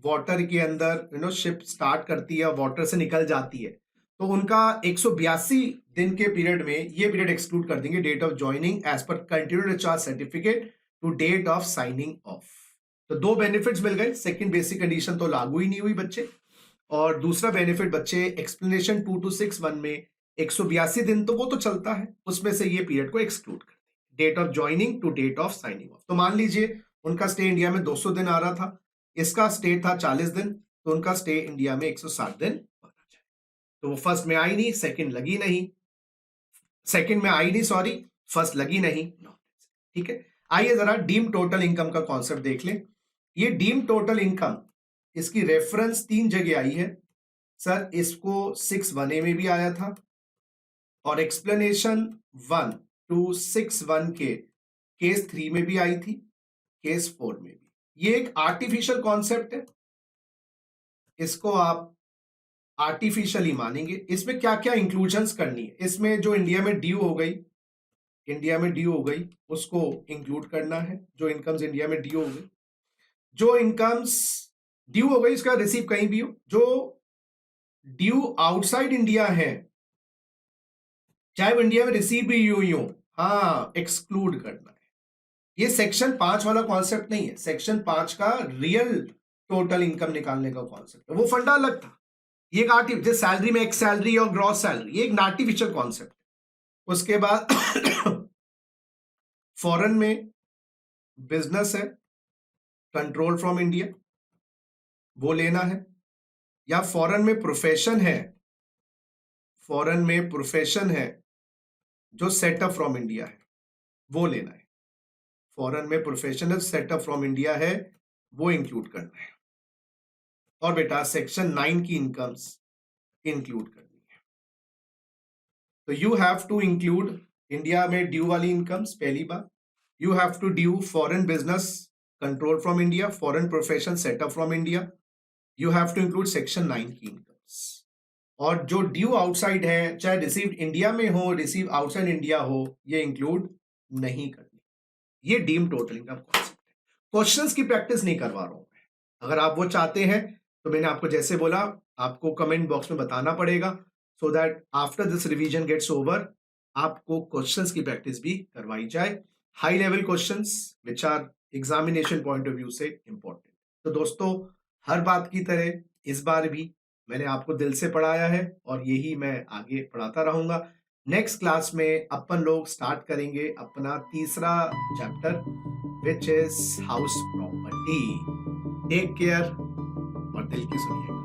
वाटर के अंदर शिप स्टार्ट करती है, वाटर से निकल जाती है, तो उनका 182 दिन के पीरियड में ये पीरियड एक्सक्लूड कर देंगे, date of joining as per continuous discharge certificate to date of signing of. तो 2 बेनिफिट्स मिल गए, सेकंड बेसिक कंडीशन तो लागू ही नहीं हुई बच्चे, और दूसरा बेनिफिट बच्चे एक्सप्लेनेशन 2 to 6(1) में 182 दिन तो वो तो चलता है, उसमें से ये पीरियड को एक्सक्लूड कर दें, date of joining to date of signing of. तो मान लीजिए उनका स्टे इंडिया में 200 दिन आ रहा था, इसका स्टे था 40 दिन, तो उनका स्टे इंडिया में 160 दिन होना चाहिए। तो वो फर्स्ट में आई नहीं, सेकंड लगी नहीं, सेकंड में आई नहीं, सॉरी, फर्स्ट लगी नहीं, ठीक है। आइए जरा डीम टोटल इनकम का कॉन्सेप्ट देख लें। ये डीम टोटल इनकम, इसकी रेफरेंस 3 जगह आई है सर, इसको 6(1) में भी आया था और एक्सप्लेनेशन 1 to 6(1) के केस 3 में भी आई थी, केस 4 में भी। ये एक आर्टिफिशियल कॉन्सेप्ट है, इसको आप आर्टिफिशियल ही मानेंगे। इसमें क्या क्या इंक्लूजन्स करनी है, इसमें जो इंडिया में ड्यू हो गई, इंडिया में ड्यू हो गई, उसको इंक्लूड करना है, जो इनकम्स इंडिया में ड्यू हो गई, जो इनकम्स ड्यू हो गई, इसका रिसीव कहीं भी हो, जो ड्यू आउटसाइड इंडिया है, चाहे वो इंडिया में रिसीव भी हुई हो, हाँ, एक्सक्लूड करना है। ये सेक्शन 5 वाला कॉन्सेप्ट नहीं है, सेक्शन 5 का रियल टोटल इनकम निकालने का कॉन्सेप्ट है, वो फंडा अलग था। ये एक आर्टिफिशियल, सैलरी में एक्स सैलरी और ग्रॉस सैलरी, ये एक आर्टिफिशियल कॉन्सेप्ट है। उसके बाद फॉरेन में बिजनेस है, कंट्रोल फ्रॉम इंडिया, वो लेना है, या फॉरेन में प्रोफेशन है, फॉरेन में प्रोफेशन है जो सेटअप फ्रॉम इंडिया है, वो लेना है। फॉरेन में प्रोफेशनल सेटअप फ्रॉम इंडिया है, वो इंक्लूड करना है। और बेटा सेक्शन 9 की इनकम्स इंक्लूड करनी है। तो you have to include India में ड्यू वाली इनकम्स, पहली बात, you have to due foreign business control from India, foreign profession setup from India, you have to include section 9 की इनकम्स। और जो ड्यू आउटसाइड है, चाहे रिसीव्ड इंडिया में हो, रिसीव आउटसाइड इंडिया हो, ये इंक्लूड नहीं करनी। ये डीम टोटलिंग का कॉन्सेप्ट है। क्वेश्चंस की प्रैक्टिस नहीं करवा रहा हूं मैं। अगर आप वो चाहते हैं तो मैंने आपको जैसे बोला, आपको कमेंट बॉक्स में बताना पड़ेगा, so that after this revision gets over आपको क्वेश्चंस की प्रैक्टिस भी करवाई जाए, high level questions which are examination point of view से इंपॉर्टेंट। तो दोस्तों, हर बात की तरह इस बार भी मैंने आपको दिल से पढ़ाया है और यही मैं आगे पढ़ाता रहूंगा। नेक्स्ट क्लास में अपन लोग स्टार्ट करेंगे अपना तीसरा chapter which is house property. Take care और दिल की सुनिए।